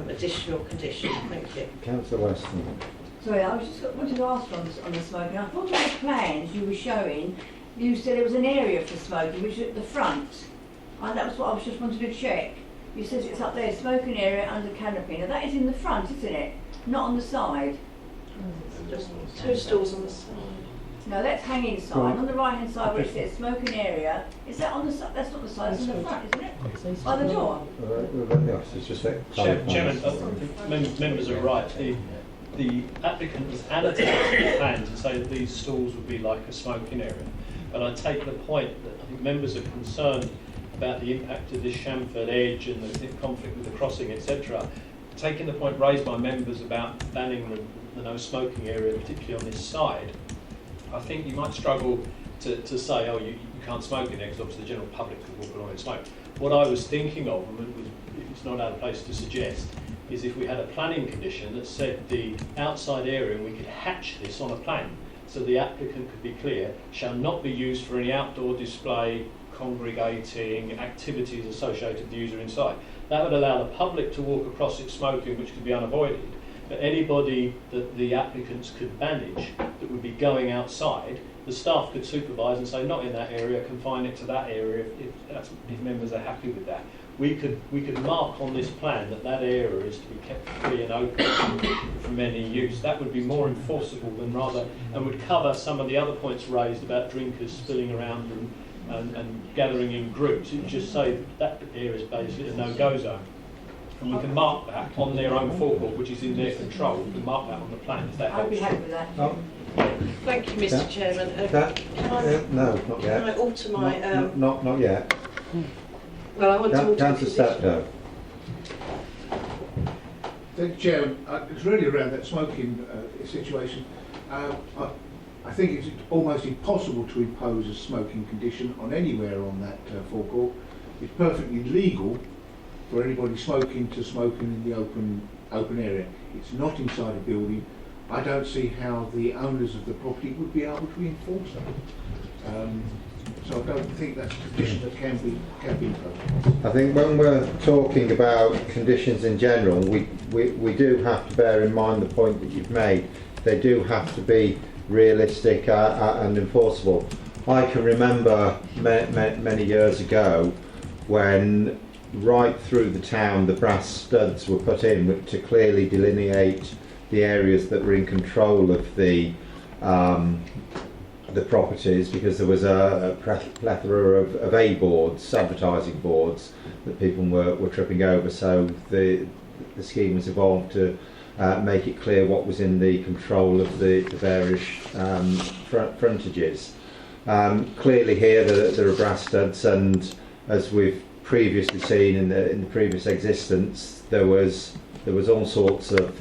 additional condition. Thank you. Councillor Weston. Sorry, I was just wanted to ask on the smoking. I thought on the plans you were showing, you said there was an area for smoking, which is at the front. And that was what I was just wanted to check. You said it's up there, smoking area under canopy. Now that is in the front, isn't it? Not on the side. Just two stalls on the side. No, that's hanging sign. On the right hand side where it says smoking area, is that on the side? That's not the side, it's in the front, isn't it? By the door? Yes, it's just that. Chairman, members are right. The applicant has annotated the plan to say that these stalls would be like a smoking area. But I take the point that I think members are concerned about the impact of this chamfered edge and the conflict with the crossing, etc. Taking the point raised by members about banning the no smoking area, particularly on this side, I think you might struggle to say, oh, you can't smoke in there, because obviously the general public could walk along and smoke. What I was thinking of, and it's not out of place to suggest, is if we had a planning condition that said the outside area, and we could hatch this on a plan, so the applicant could be clear, shall not be used for any outdoor display, congregating, activities associated with the user inside. That would allow the public to walk across it smoking, which could be unavoided. But anybody that the applicants could manage that would be going outside the staff could supervise and say, not in that area, confine it to that area if members are happy with that. We could mark on this plan that that area is to be kept free and open from any use. That would be more enforceable than rather, and would cover some of the other points raised about drinkers spilling around and gathering in groups. It would just say that area is basically a no-go zone. And we can mark that on their own forecourt, which is in their control. We can mark that on the plan if that I'd be helps. happy with that. Oh, Thank you, Mr. Chairman. no, not Can yet. I alter my... Not yet. well, I want to alter the Councillor condition. Steptoe. Thank you, Chairman. It's really around that smoking situation. I think it's almost impossible to impose a smoking condition on anywhere on that forecourt. It's perfectly legal for anybody smoking to smoke in the open area. It's not inside a building. I don't see how the owners of the property would be able to enforce that. So I don't think that's a condition that can be imposed. I think when we're talking about conditions in general, we do have to bear in mind the point that you've made. They do have to be realistic and enforceable. I can remember many years ago when right through the town the brass studs were put in to clearly delineate the areas that were in control of the properties, because there was a plethora of A-boards, advertising boards, that people were tripping over. So the scheme was evolved to make it clear what was in the control of the various frontages. Clearly here there are brass studs, and as we've previously seen in the previous existence, there was all sorts of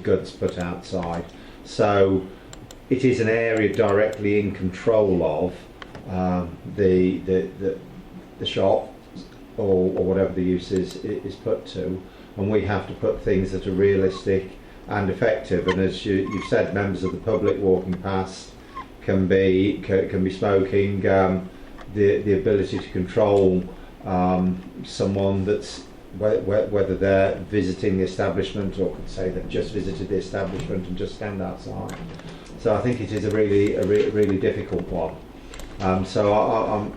goods put outside. So it is an area directly in control of the shop or whatever the use is put to, and we have to put things that are realistic and effective. And as you've said, members of the public walking past can be smoking. The ability to control someone that's whether they're visiting the establishment or could say they've just visited the establishment and just stand outside. So I think it is a really difficult one. So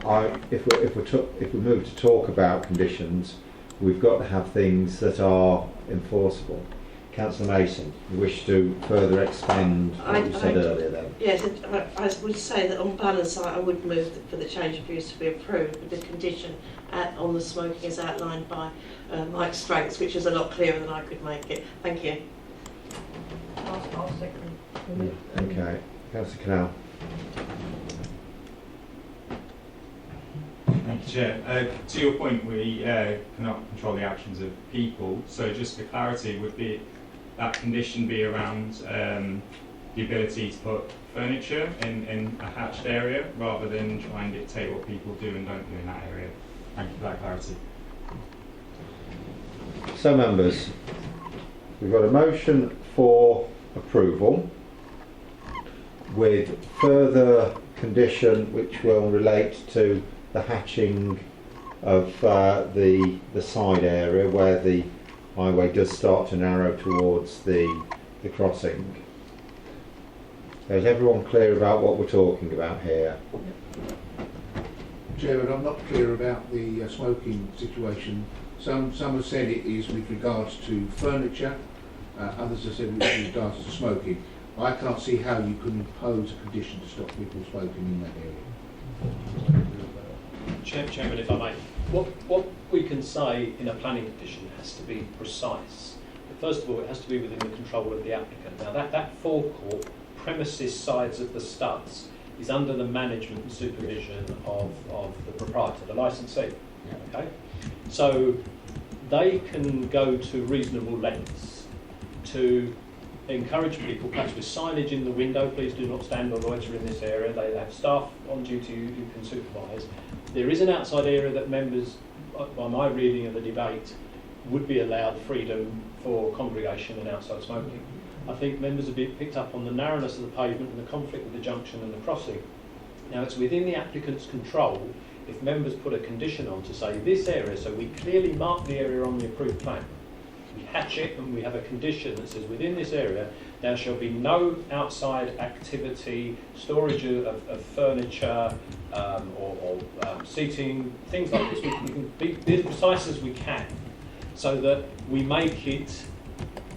if we move to talk about conditions, we've got to have things that are enforceable. Councillor Mason, you wish to further expand what you said earlier then? Yes, I would say that on balance I would move for the change of use to be approved with the condition on the smoking as outlined by Mike Stranks, which is a lot clearer than I could make it. Thank you. I'll second. Okay, Councillor Canal. Thank you, Chair. To your point, we cannot control the actions of people. So just for clarity, would that condition be around the ability to put furniture in a hatched area rather than try and dictate what people do and don't do in that area? Thank you for that clarity. So members, we've got a motion for approval with further condition which will relate to the hatching of the side area where the highway does start to narrow towards the crossing. Is everyone clear about what we're talking about here? Chairman, I'm not clear about the smoking situation. Some have said it is with regards to furniture, others have said it is with regards to smoking. I can't see how you can impose a condition to stop people smoking in that area. Chairman, if I may, what we can say in a planning condition has to be precise. But first of all, it has to be within the control of the applicant. Now that forecourt, premises sides of the studs, is under the management and supervision of the proprietor, the licensee. Okay, so they can go to reasonable lengths to encourage people, perhaps with signage in the window, please do not stand or loiter in this area. They have staff on duty who can supervise. There is an outside area that members, by my reading of the debate, would be allowed freedom for congregation and outside smoking. I think members have been picked up on the narrowness of the pavement and the conflict with the junction and the crossing. Now it's within the applicant's control if members put a condition on to say this area, so we clearly mark the area on the approved plan. We hatch it and we have a condition that says within this area There shall be no outside activity, storage of furniture or seating, things like this. We can be as precise as we can so that we make it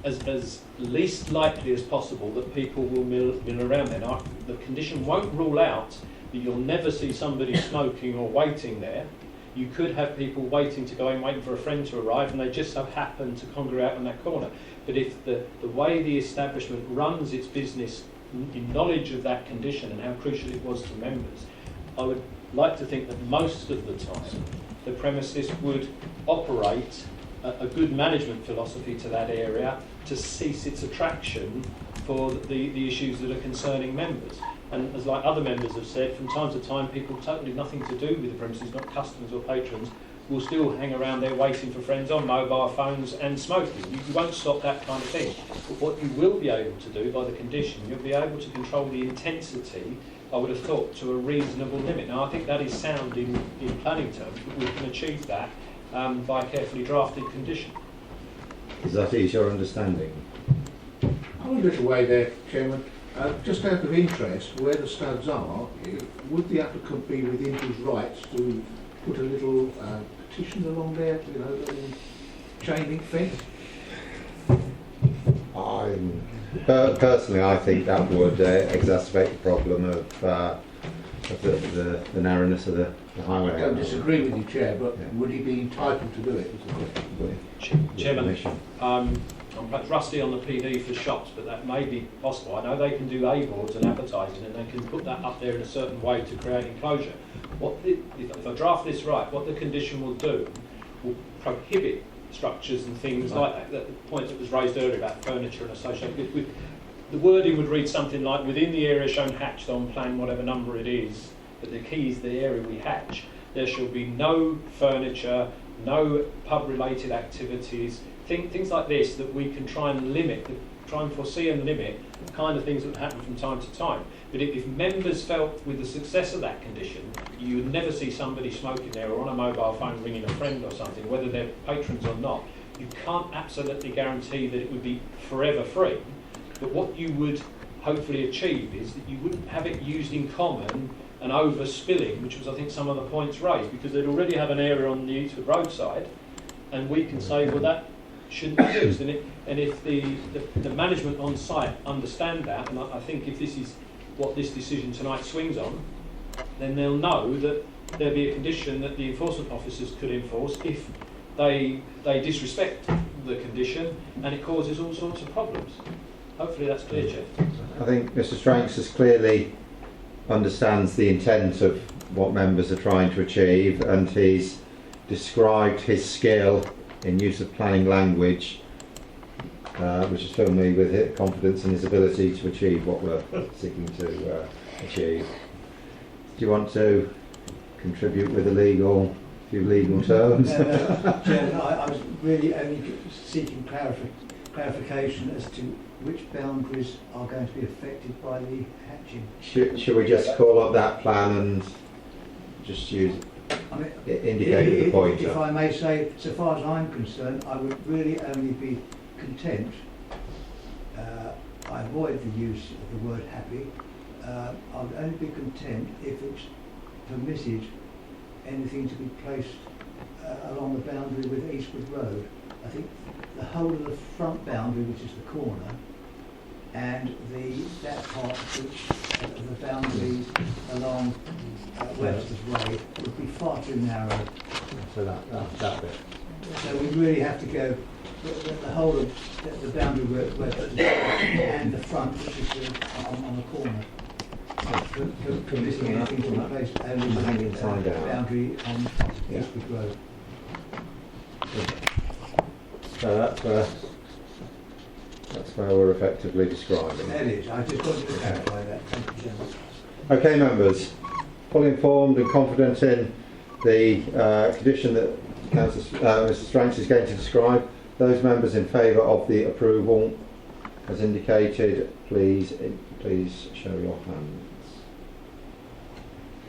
as least likely as possible that people will mill around there. Now, the condition won't rule out that you'll never see somebody smoking or waiting there. You could have people waiting to go in, waiting for a friend to arrive, and they just so happen to congregate on that corner. But if the way the establishment runs its business in knowledge of that condition and how crucial it was to members, I would like to think that most of the time the premises would operate a good management philosophy to that area to cease its attraction for the issues that are concerning members. And as like other members have said, from time to time people totally nothing to do with the premises, not customers or patrons, will still hang around there waiting for friends on mobile phones and smoking. You won't stop that kind of thing. But what you will be able to do by the condition, you'll be able to control the intensity, I would have thought, to a reasonable limit. Now I think that is sound in planning terms, but we can achieve that by a carefully drafted condition. Is that your understanding? I'm a little way there, Chairman. Just out of interest, where the studs are, would the applicant be within his rights to put a little petition along there, you know, a little chain link fence? Personally, I think that would exacerbate the problem of the narrowness of the highway. I don't disagree with you, Chair, but would he be entitled to do it? Chairman, I'm perhaps rusty on the PD for shops, but that may be possible. I know they can do A-boards and advertising, and they can put that up there in a certain way to create enclosure. If I draft this right, what the condition will do will prohibit structures and things like that. The point that was raised earlier about furniture and associated with the wording would read something like, within the area shown hatched on plan, whatever number it is, but the key is the area we hatch, there shall be no furniture, no pub-related activities, things like this that we can try and limit, try and foresee and limit the kind of things that would happen from time to time. But if members felt with the success of that condition, you would never see somebody smoking there or on a mobile phone ringing a friend or something, whether they're patrons or not, you can't absolutely guarantee that it would be forever free. But what you would hopefully achieve is that you wouldn't have it used in common and overspilling, which was I think some of the points raised, because they'd already have an area on the Eastwood roadside, and we can say, well, that shouldn't be used. And if the management on site understand that, and I think if this is what this decision tonight swings on, then they'll know that there'll be a condition that the enforcement officers could enforce if they disrespect the condition and it causes all sorts of problems. Hopefully that's clear, Chair. I think Mr. Stranks has clearly understands the intent of what members are trying to achieve, and he's described his skill in use of planning language, which has filled me with confidence in his ability to achieve what we're seeking to achieve. Do you want to contribute with a few legal terms? Chairman, I was really only seeking clarification as to which boundaries are going to be affected by the hatching. Should we just call up that plan and just indicate the pointer? If I may say, so far as I'm concerned, I would really only be content. I avoid the use of the word happy. I would only be content if it's permitted anything to be placed along the boundary with Eastwood Road. I think the whole of the front boundary, which is the corner, and that part which the boundary along Webster's Way would be far too narrow. So that bit. So we really have to go the whole of the boundary where Webster's Way and the front, which is on the corner. Permitting anything to be placed only within the boundary on Eastwood Road. So that's where we're effectively describing. That is, I just wanted to clarify that. Thank you, Chairman. Okay, members, fully informed and confident in the condition that Mr. Stranks is going to describe. Those members in favour of the approval, as indicated, please show your hands.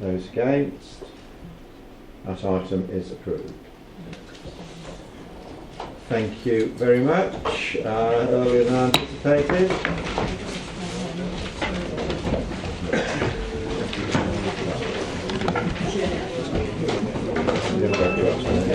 Those against, that item is approved. Thank you very much. Earlier than anticipated.